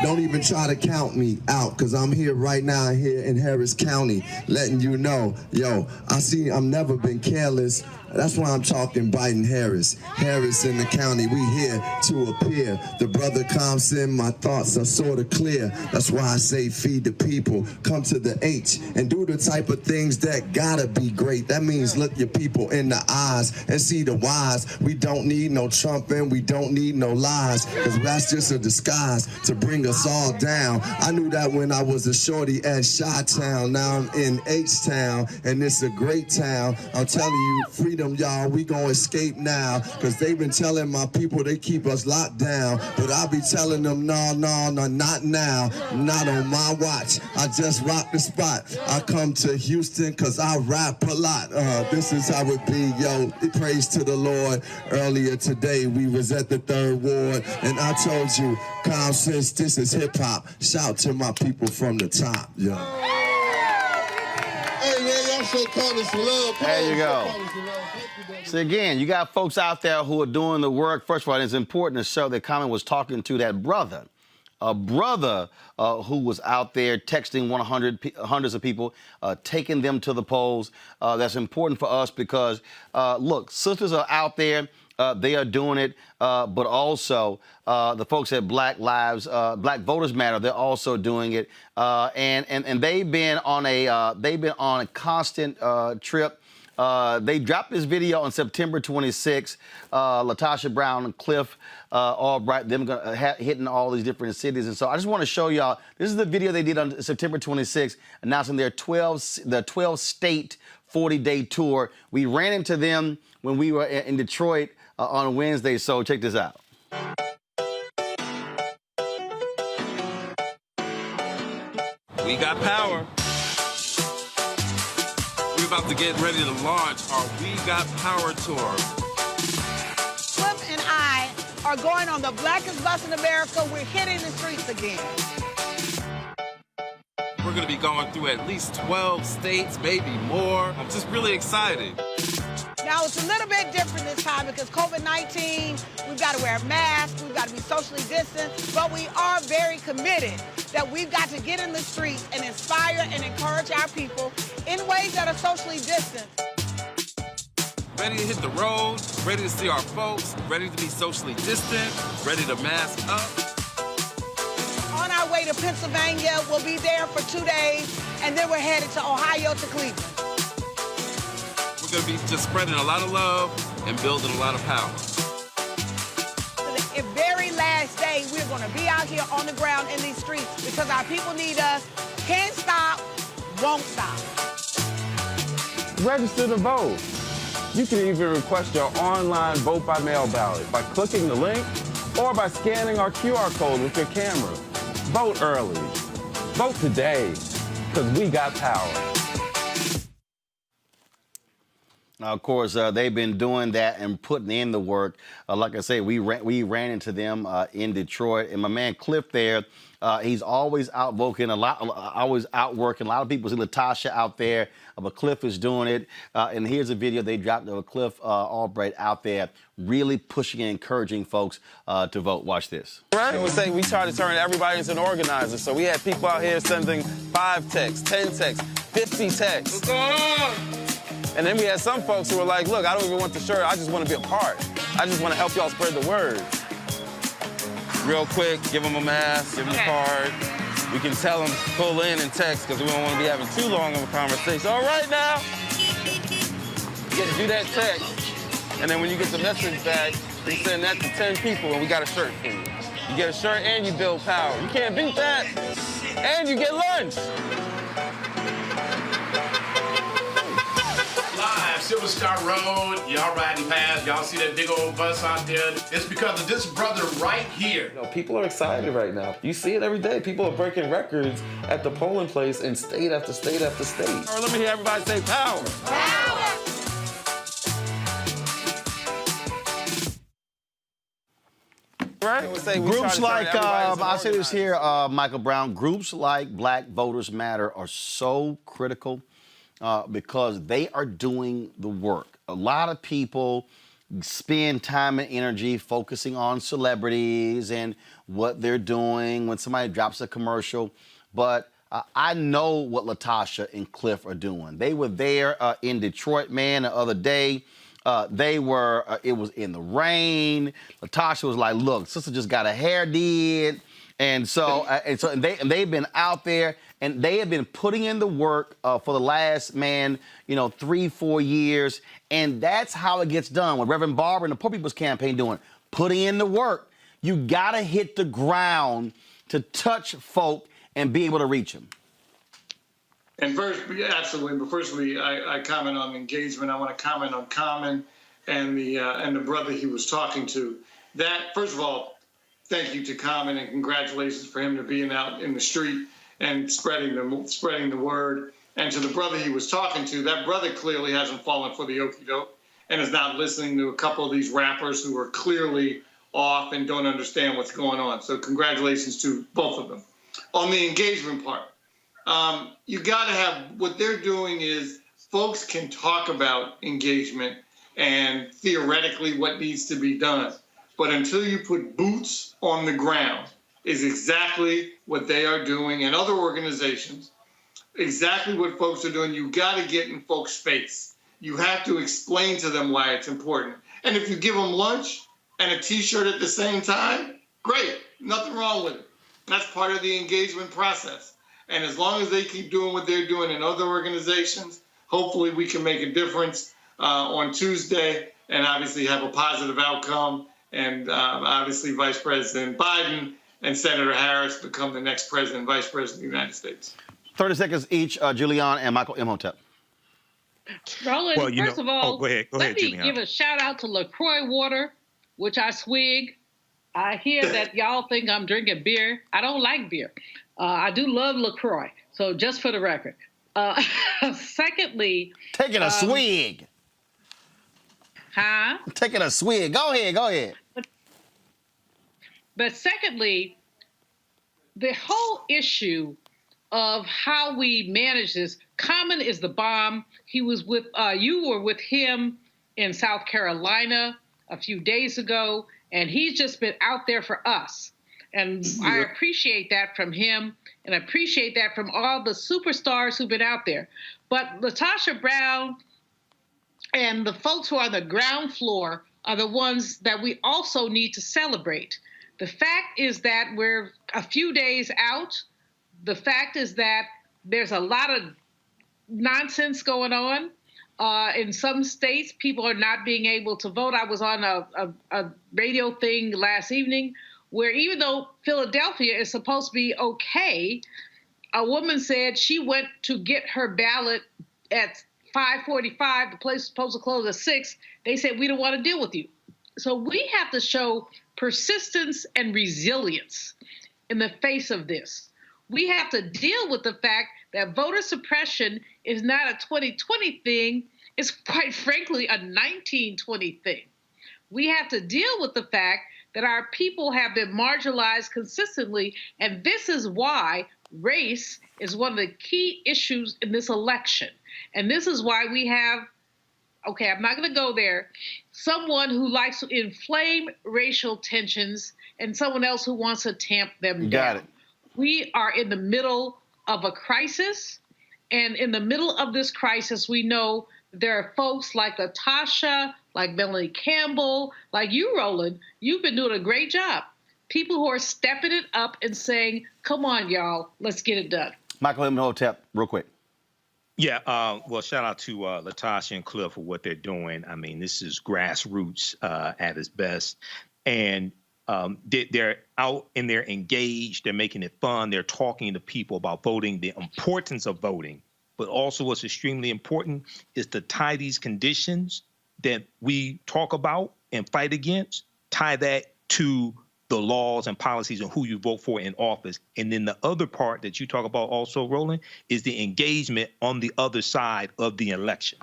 don't even try to count me out, because I'm here right now here in Harris County letting you know, yo, I'm never been careless That's why I'm talking Biden-Harris. Harris in the county, we here to appear. The brother comes in, my thoughts are sort of clear. That's why I say feed the people. Come to the H and do the type of things that gotta be great. That means look your people in the eyes and see the whys. We don't need no Trump and we don't need no lies, because that's just a disguise to bring us all down. I knew that when I was a shorty at Chi-Town. Now I'm in H-Town, and it's a great town. I'm telling you, freedom, y'all, we gonna escape now, because they've been telling my people they keep us locked down, but I'll be telling them, no, not now, not on my watch. I just rock the spot. I come to Houston because I rap a lot. This is how it be, yo. Praise to the Lord. Earlier today, we was at the 3rd Ward, and I told you, common sense, this is hip-hop. Shout to my people from the top, yo. Hey, man, y'all should call this love. There you go. So again, you got folks out there who are doing the work. First of all, it's important to show that Common was talking to that brother. A brother who was out there texting hundreds of people, taking them to the polls. That's important for us because, look, sisters are out there. They are doing it, but also the folks at Black Voters Matter, they're also doing it, and they've been on a constant trip. They dropped this video on September 26th. Latasha Brown and Cliff Albright, them hitting all these different cities. And so I just want to show y'all, this is the video they did on September 26th, announcing their 12-state 40-day tour. We ran into them when we were in Detroit on Wednesday, so check this out. We got power. We're about to get ready to launch our We Got Power tour. Cliff and I are going on the blackest bus in America. We're hitting the streets again. We're going to be going through at least 12 states, maybe more. I'm just really excited. Now, it's a little bit different this time because COVID-19, we've got to wear masks, we've got to be socially distanced, but we are very committed that we've got to get in the streets and inspire and encourage our people in ways that are socially distant. Ready to hit the road, ready to see our folks, ready to be socially distant, ready to mask up. On our way to Pennsylvania, we'll be there for 2 days, and then we're headed to Ohio to Cleveland. We're going to be just spreading a lot of love and building a lot of power. The very last day, we're going to be out here on the ground in these streets because our people need us. Can't stop, won't stop. Register to vote. You can even request your online vote by mail ballot by clicking the link or by scanning our QR code with your camera. Vote early. Vote today, because we got power. Now, of course, they've been doing that and putting in the work. Like I say, we ran into them in Detroit, and my man Cliff there, he's always outvoting always outworking. A lot of people see Latasha out there, but Cliff is doing it. And here's a video they dropped of Cliff Albright out there, really pushing and encouraging folks to vote. Watch this. Right? We try to turn everybody into an organizer. So we had people out here sending 5 texts, 10 texts, 50 texts. What's going on? And then we had some folks who were like, look, I don't even want the shirt. I just want to be a part. I just want to help y'all spread the word. Real quick, give them a mask, give them a card. We can tell them, pull in and text, because we don't want to be having too long of a conversation. All right now, you get to do that text. And then when you get the message back, we send that to 10 people, and we got a shirt for you. You get a shirt and you build power. You can't beat that. And you get lunch. Live, Silver Star Road, y'all riding past, y'all see that big old bus out there. It's because of this brother right here. You know, people are excited right now. You see it every day. People are breaking records at the polling place in state after state after state. All right, let me hear everybody say power. Power! Right? Groups like, I say this here, Michael Brown, groups like Black Voters Matter are so critical because they are doing the work. A lot of people spend time and energy focusing on celebrities and what they're doing when somebody drops a commercial, but I know what Latasha and Cliff are doing. They were there in Detroit, man, the other day. It was in the rain. Latasha was like, look, sister just got her hair did. And they've been out there and they have been putting in the work for the last, 3-4 years. And that's how it gets done. What Reverend Barber and the Poor People's Campaign doing, putting in the work. You got to hit the ground to touch folk and be able to reach them. And first, absolutely. But firstly, I comment on engagement. I want to comment on Common and the brother he was talking to. That, first of all, thank you to Common and congratulations for him to being out in the street and spreading the word. And to the brother he was talking to, that brother clearly hasn't fallen for the okie doke and is not listening to a couple of these rappers who are clearly off and don't understand what's going on. So congratulations to both of them. On the engagement part, you got to have, what they're doing is folks can talk about engagement and theoretically what needs to be done. But until you put boots on the ground is exactly what they are doing and other organizations, exactly what folks are doing. You got to get in folks' face. You have to explain to them why it's important. And if you give them lunch and a T-shirt at the same time, great, nothing wrong with it. That's part of the engagement process. And as long as they keep doing what they're doing in other organizations, hopefully we can make a difference on Tuesday and obviously have a positive outcome. And obviously Vice President Biden and Senator Harris become the next president, vice president of the United States. 30 seconds each, Julian and Michael Imhotep. Roland, first of all, go ahead, let me Julian. give a shout out to LaCroix water, which I swig. I hear that y'all think I'm drinking beer. I don't like beer. I do love LaCroix. So just for the record. Secondly. Taking a swig. Huh? Taking a swig. Go ahead. But secondly, the whole issue of how we manage this, Common is the bomb. He was with, you were with him in South Carolina a few days ago, and he's just been out there for us. And I appreciate that from him, and I appreciate that from all the superstars who've been out there. But Latasha Brown and the folks who are on the ground floor are the ones that we also need to celebrate. The fact is that we're a few days out. The fact is that there's a lot of nonsense going on. In some states, people are not being able to vote. I was on a radio thing last evening where even though Philadelphia is supposed to be okay, a woman said she went to get her ballot at 5:45. The place is supposed to close at 6. They said, we don't want to deal with you. So we have to show persistence and resilience in the face of this. We have to deal with the fact that voter suppression is not a 2020 thing. It's quite frankly a 1920 thing. We have to deal with the fact that our people have been marginalized consistently, and this is why race is one of the key issues in this election. And this is why we have, okay, I'm not going to go there, someone who likes to inflame racial tensions and someone else who wants to tamp them down. Got it. We are in the middle of a crisis, and in the middle of this crisis, we know there are folks like Latasha, like Melanie Campbell, like you, Roland. You've been doing a great job. People who are stepping it up and saying, come on, y'all, let's get it done. Michael Imhotep, real quick. Yeah, well, shout out to Latasha and Cliff for what they're doing. I mean, this is grassroots at its best. And they're out and they're engaged. They're making it fun. They're talking to people about voting, the importance of voting. But also what's extremely important is to tie these conditions that we talk about and fight against, tie that to the laws and policies and who you vote for in office. And then the other part that you talk about also, Roland, is the engagement on the other side of the election.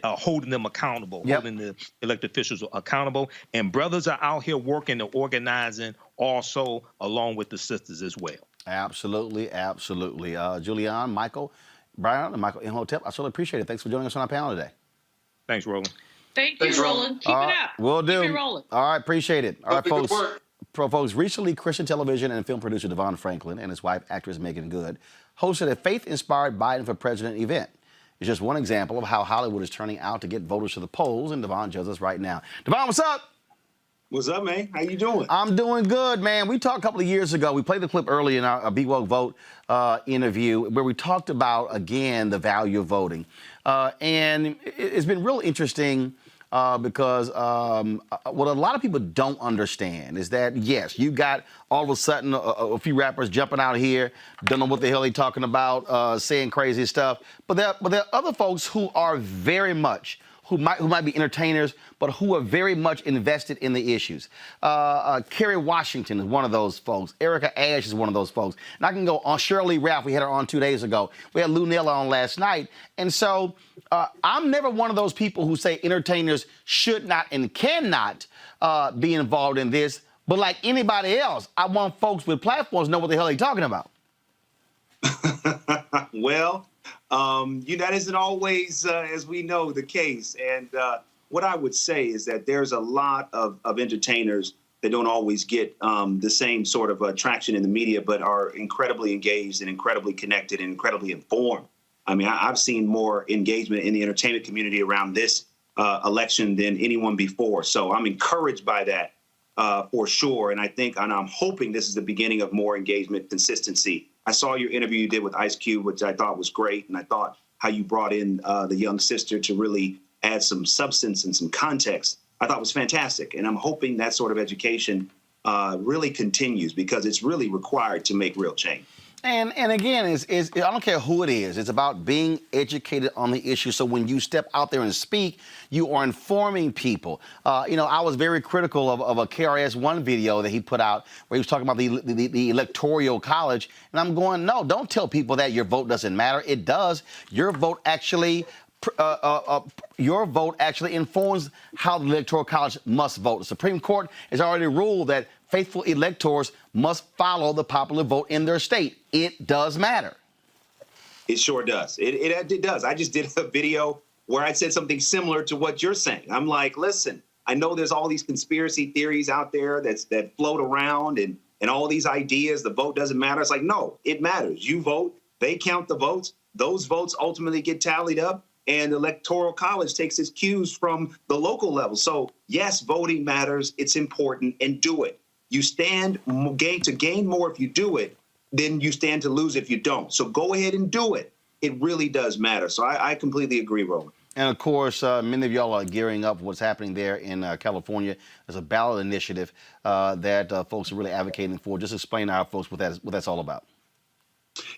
Holding them accountable, holding the elected officials accountable. And brothers are out here working and organizing also along with the sisters as well. Absolutely, absolutely. Julian, Michael, Brian, and Michael Imhotep, I certainly appreciate it. Thanks for joining us on our panel today. Thanks, Roland. Thank you, Roland. Keep it up. Will do. Keep it rolling. All right, appreciate it. All right, Good folks. work. Folks, recently Christian television and film producer Devon Franklin and his wife, actress Megan Good, hosted a faith-inspired Biden for President event. is just one example of how Hollywood is turning out to get voters to the polls, and Devon joins us right now. Devon, what's up? What's up, man? How you doing? I'm doing good, man. We talked a couple of years ago. We played the clip early in our Be Woke Vote interview where we talked about, again, the value of voting. And it's been real interesting because what a lot of people don't understand is that, yes, you got all of a sudden a few rappers jumping out here, don't know what the hell they're talking about, saying crazy stuff. But there are other folks who are very much, who might be entertainers, but who are very much invested in the issues. Kerry Washington is one of those folks. Erica Ash is one of those folks. And I can go on Shirley Ralph. We had her on 2 days ago. We had Lou Nella on last night. And so I'm never one of those people who say entertainers should not and cannot be involved in this. But like anybody else, I want folks with platforms to know what the hell they're talking about. Well, that isn't always, as we know, the case. And what I would say is that there's a lot of entertainers that don't always get the same sort of traction in the media, but are incredibly engaged and incredibly connected and incredibly informed. I mean, I've seen more engagement in the entertainment community around this election than anyone before. So I'm encouraged by that for sure. And I'm hoping this is the beginning of more engagement, consistency. I saw your interview you did with Ice Cube, which I thought was great. And I thought how you brought in the young sister to really add some substance and some context, I thought was fantastic. And I'm hoping that sort of education really continues because it's really required to make real change. And again, I don't care who it is. It's about being educated on the issue. So when you step out there and speak, you are informing people. I was very critical of a KRS-One video that he put out where he was talking about the electoral college. And I'm going, no, don't tell people that your vote doesn't matter. It does. Your vote actually informs how the Electoral College must vote. The Supreme Court has already ruled that faithful electors must follow the popular vote in their state. It does matter. It sure does. It does. I just did a video where I said something similar to what you're saying. I'm like, listen, I know there's all these conspiracy theories out there that float around and all these ideas. The vote doesn't matter. It's like, no, it matters. You vote. They count the votes. Those votes ultimately get tallied up. And the Electoral College takes its cues from the local level. So, yes, voting matters. It's important, and do it. You stand to gain more if you do it, than you stand to lose if you don't. So go ahead and do it. It really does matter. So I completely agree, Roland. And, of course, many of y'all are gearing up for what's happening there in California. There's a ballot initiative that folks are really advocating for. Just explain to our folks what that's all about.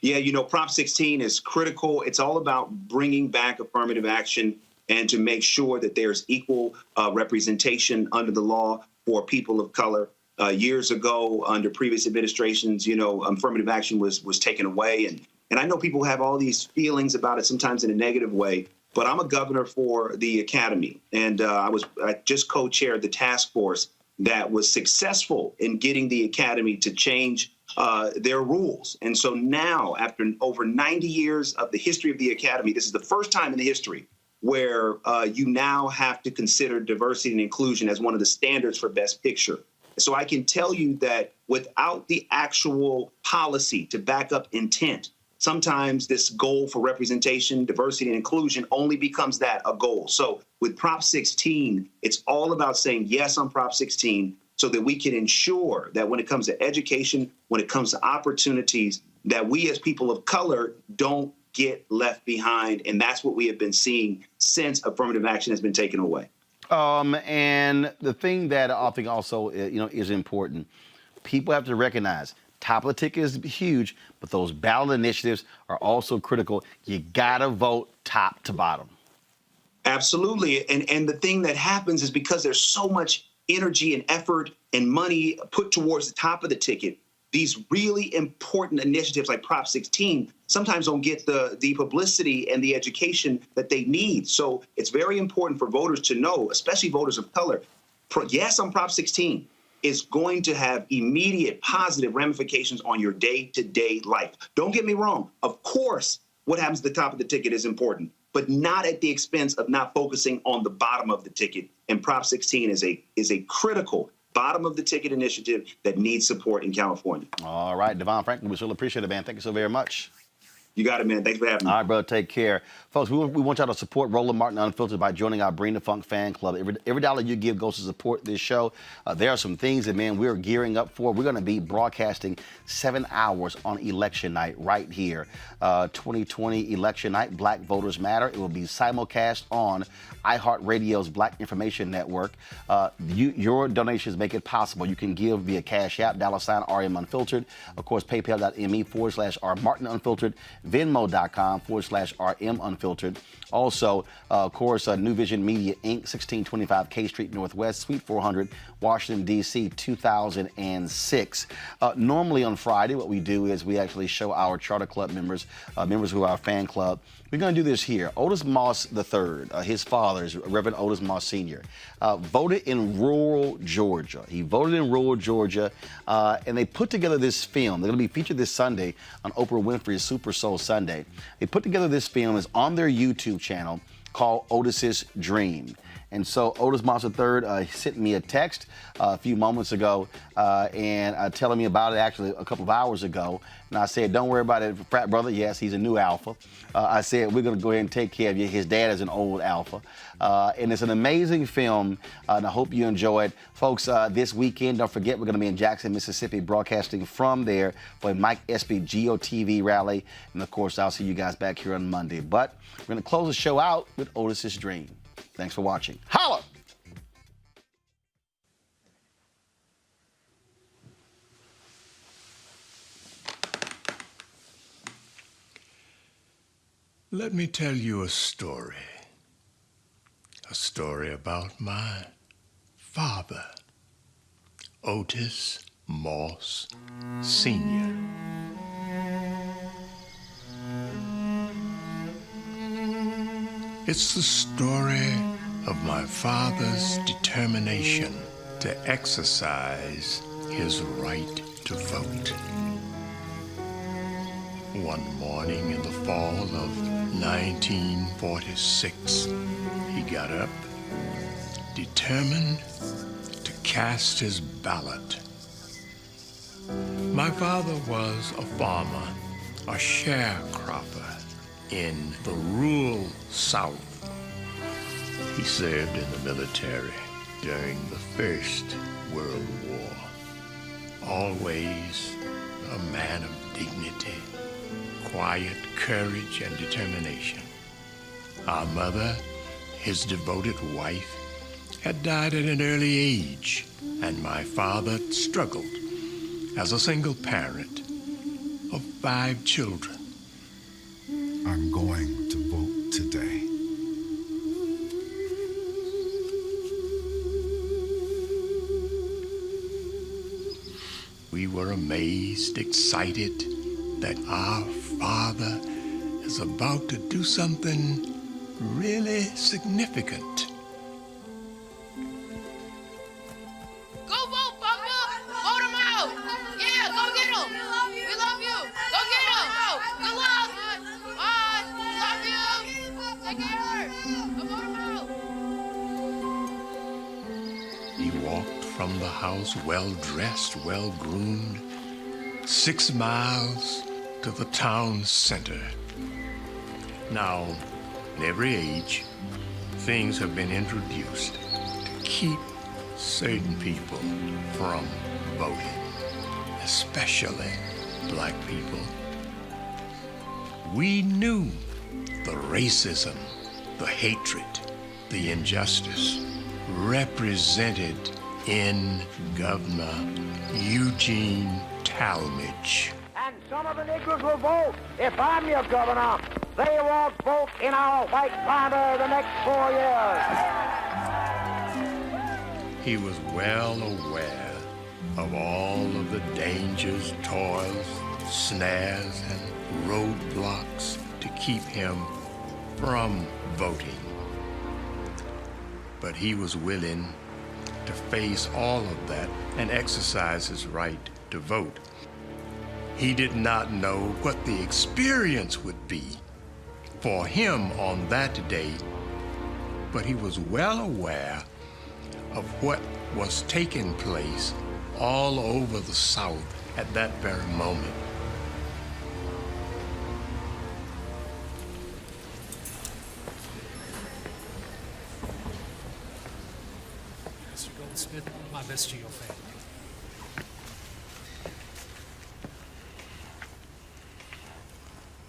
Yeah, Prop 16 is critical. It's all about bringing back affirmative action and to make sure that there's equal representation under the law for people of color. Years ago, under previous administrations, affirmative action was taken away. And I know people have all these feelings about it, sometimes in a negative way. But I'm a governor for the academy. And I just co-chaired the task force that was successful in getting the academy to change their rules. And so now, after over 90 years of the history of the academy, this is the first time in the history where you now have to consider diversity and inclusion as one of the standards for Best Picture. So I can tell you that without the actual policy to back up intent, sometimes this goal for representation, diversity, and inclusion only becomes that, a goal. So with Prop 16, it's all about saying yes on Prop 16 so that we can ensure that when it comes to education, when it comes to opportunities, that we as people of color don't get left behind. And that's what we have been seeing since affirmative action has been taken away. And the thing that I think also, is important, people have to recognize top of the ticket is huge, but those ballot initiatives are also critical. You got to vote top to bottom. Absolutely. And the thing that happens is because there's so much energy and effort and money put towards the top of the ticket, these really important initiatives like Prop 16 sometimes don't get the publicity and the education that they need. So it's very important for voters to know, especially voters of color, yes on Prop 16 is going to have immediate positive ramifications on your day-to-day life. Don't get me wrong. Of course, what happens at the top of the ticket is important, but not at the expense of not focusing on the bottom of the ticket. And Prop 16 is a critical bottom of the ticket initiative that needs support in California. All right, Devon Franklin, we really appreciate it, man. Thank you so very much. You got it, man. Thanks for having me. All right, brother. Take care. Folks, we want y'all to support Roland Martin Unfiltered by joining our Bring the Funk fan club. Every dollar you give goes to support this show. There are some things that, man, we're gearing up for. We're going to be broadcasting 7 hours on election night right here. 2020 election night, Black Voters Matter. It will be simulcast on iHeartRadio's Black Information Network. Your donations make it possible. You can give via Cash App, $RM Unfiltered. Of course, PayPal.me/R Martin Unfiltered. Venmo.com/RM Unfiltered. Also, of course, New Vision Media Inc., 1625 K Street Northwest, Suite 400, Washington, D.C., 2006. Normally on Friday, what we do is we actually show our Charter Club members, members who are our fan club. We're going to do this here. Otis Moss III, his father is Reverend Otis Moss Sr., voted in rural Georgia. He voted in rural Georgia, and they put together this film. They're going to be featured this Sunday on Oprah Winfrey's Super Soul Sunday. They put together this film. It's on their YouTube channel called Otis's Dream. And so Otis Moss III sent me a text a few moments ago and telling me about it actually a couple of hours ago. And I said, don't worry about it, frat brother. Yes, he's a new alpha. I said, we're going to go ahead and take care of you. His dad is an old alpha. And it's an amazing film, and I hope you enjoy it. Folks, this weekend, don't forget, we're going to be in Jackson, Mississippi, broadcasting from there for a Mike Espy GOTV rally. And, of course, I'll see you guys back here on Monday. But we're going to close the show out with Otis's Dream. Thanks for watching. Holla! Let me tell you a story about my father, Otis Moss Sr. It's the story of my father's determination to exercise his right to vote. One morning in the fall of 1946, he got up, determined to cast his ballot. My father was a farmer, a sharecropper in the rural South. He served in the military during the First World War. Always a man of dignity, quiet courage and determination. Our mother, his devoted wife, had died at an early age, and my father struggled as a single parent of 5 children. I'm going to vote today. We were amazed, excited that our father is about to do something really significant. Go vote, Papa! Vote him out! Yeah, go get him! We love you! Go get him! Good luck! Bye! Love you! Take care! Go vote him out! He walked from the house well-dressed, well-groomed, 6 miles to the town center. Now, in every age, things have been introduced to keep certain people from voting, especially black people. We knew the racism, the hatred, the injustice represented in Governor Eugene Talmadge. And some of the Negroes will vote. If I'm your governor, they won't vote in our white banner the next 4 years. He was well aware of all of the dangers, toils, snares, and roadblocks to keep him from voting. But he was willing to face all of that and exercise his right to vote. He did not know what the experience would be for him on that day, but he was well aware of what was taking place all over the South at that very moment. Smith, my best to your family.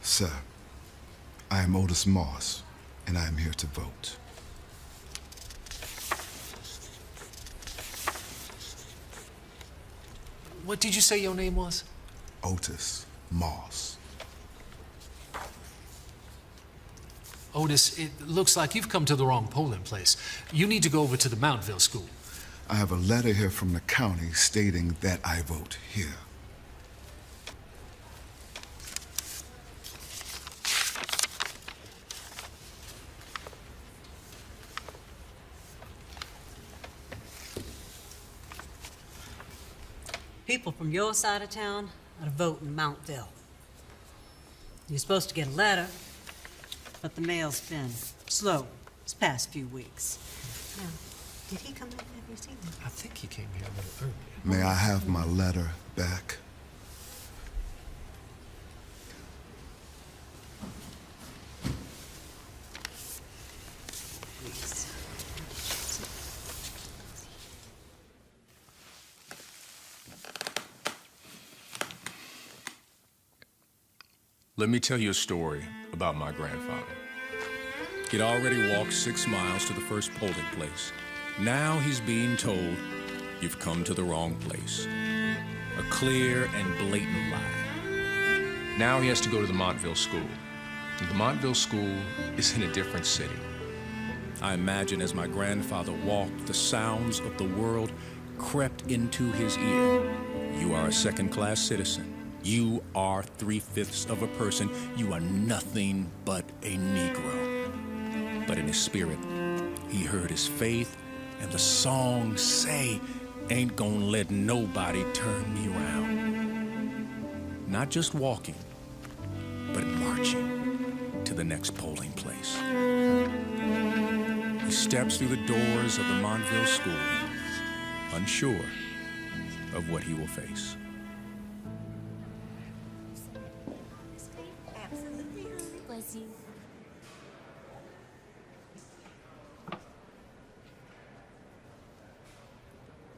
Sir, I am Otis Moss, and I am here to vote. What did you say your name was? Otis Moss. Otis, it looks like you've come to the wrong polling place. You need to go over to the Mountville School. I have a letter here from the county stating that I vote here. People from your side of town are to vote in Mountville. You're supposed to get a letter, but the mail's been slow this past few weeks. Now, did he come in? Have you seen him? I think he came here a little earlier. May I have my letter back? Let me tell you a story about my grandfather. He'd already walked 6 miles to the first polling place. Now he's being told, you've come to the wrong place. A clear and blatant lie. Now he has to go to the Montville School. And the Montville School is in a different city. I imagine as my grandfather walked, the sounds of the world crept into his ear. You are a second-class citizen. You are 3/5 of a person. You are nothing but a Negro. But in his spirit, he heard his faith and the song say, ain't gonna let nobody turn me around. Not just walking, but marching to the next polling place. He steps through the doors of the Montville School, unsure of what he will face.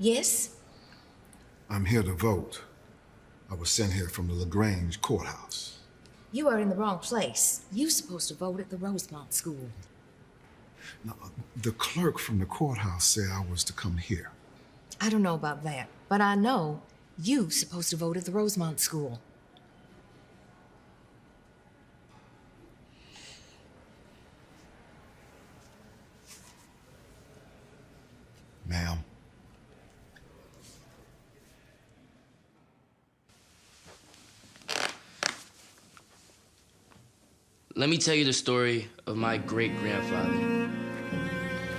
Yes? I'm here to vote. I was sent here from the LaGrange courthouse. You are in the wrong place. You're supposed to vote at the Rosemont School. Now, the clerk from the courthouse said I was to come here. I don't know about that, but I know you're supposed to vote at the Rosemont School. Ma'am. Let me tell you the story of my great-grandfather.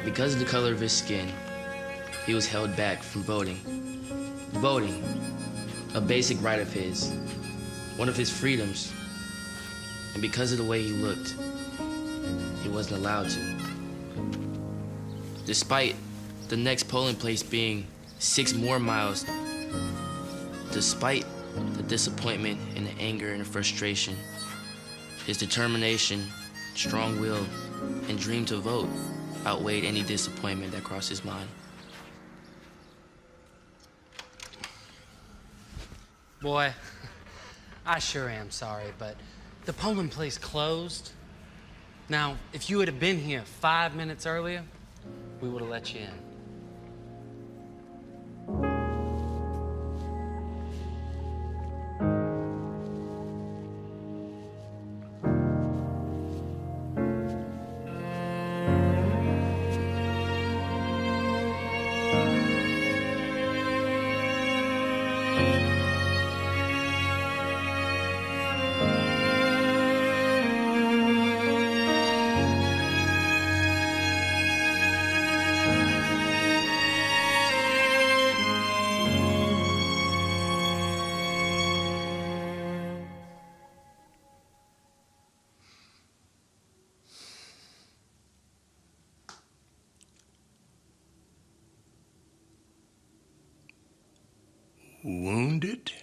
Because of the color of his skin, he was held back from voting. Voting, a basic right of his, one of his freedoms. And because of the way he looked, he wasn't allowed to. Despite the next polling place being 6 more miles, despite the disappointment and the anger and the frustration, his determination, strong will, and dream to vote outweighed any disappointment that crossed his mind. Boy, I sure am sorry, but the polling place closed. Now, if you had been here 5 minutes earlier, we would have let you in. Wounded,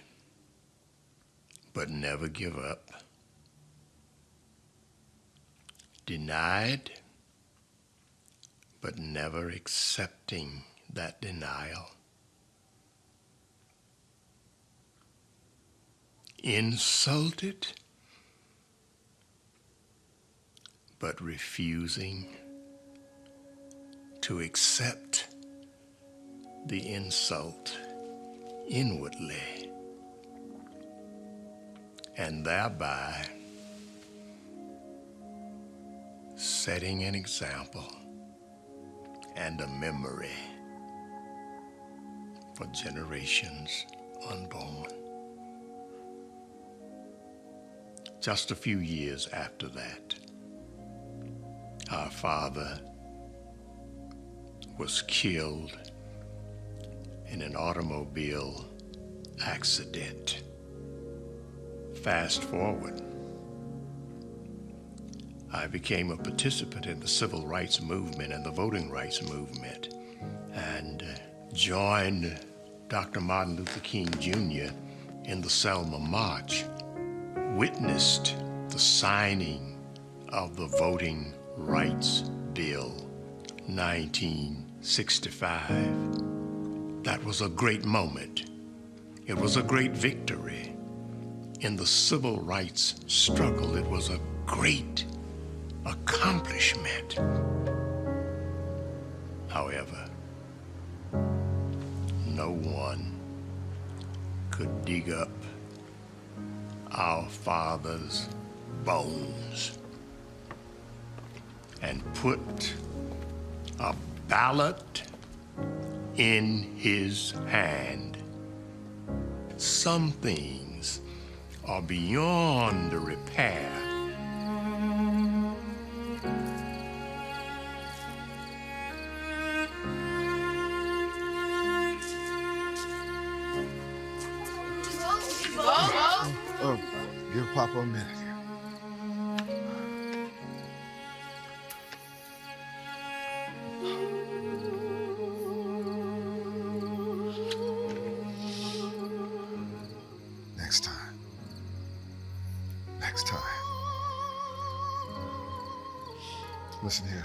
but never give up. Denied, but never accepting that denial. Insulted, but refusing to accept the insult inwardly, and thereby setting an example and a memory for generations unborn. Just a few years after that, our father was killed in an automobile accident. Fast forward, I became a participant in the civil rights movement and the voting rights movement, and joined Dr. Martin Luther King Jr. in the Selma March, witnessed the signing of the Voting Rights Bill 1965. That was a great moment. It was a great victory. In the civil rights struggle, it was a great accomplishment. However, no one could dig up our father's bones and put a ballot in his hand. Some things are beyond repair. Oh, give Papa a minute here. Next time. Next time. Listen here.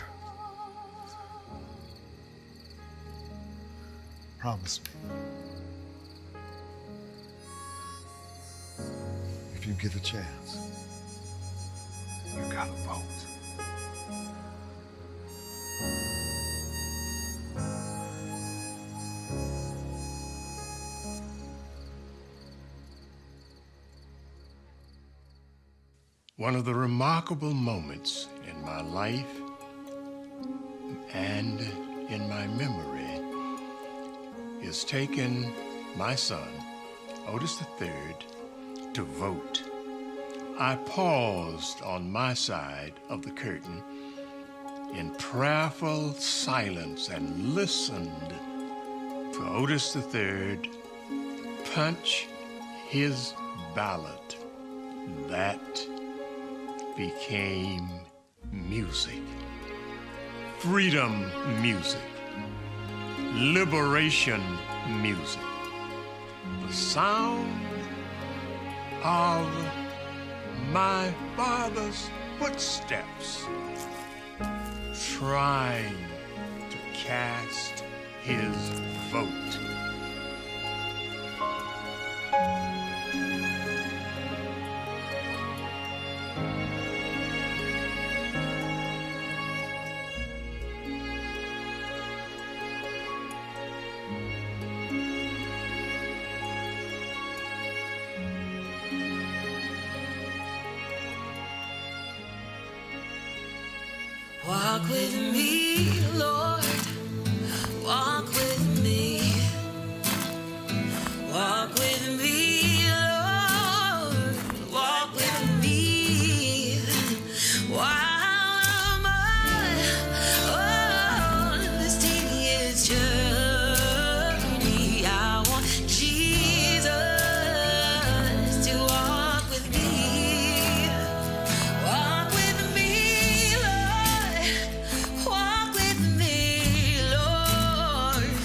Promise me. If you get a chance, you gotta vote. One of the remarkable moments in my life and in my memory is taking my son, Otis III, to vote. I paused on my side of the curtain in prayerful silence and listened to Otis III punch his ballot. That became music. Freedom music. Liberation music. The sound of my father's footsteps trying to cast his vote. Walk with me, Lord. Walk with me. Walk with me, Lord. Walk with me. While I'm on this tedious journey, I want Jesus to walk with me. Walk with me, Lord. Walk with me, Lord.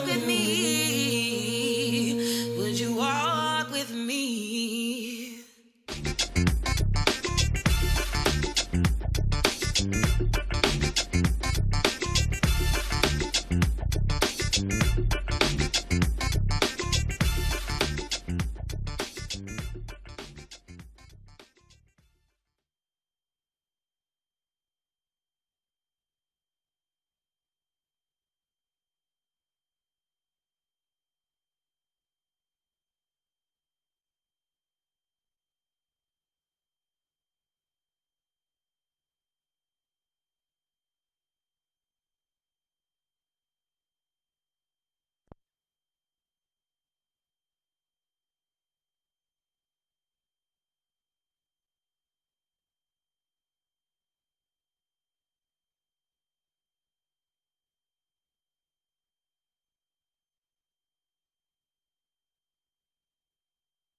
walk with me.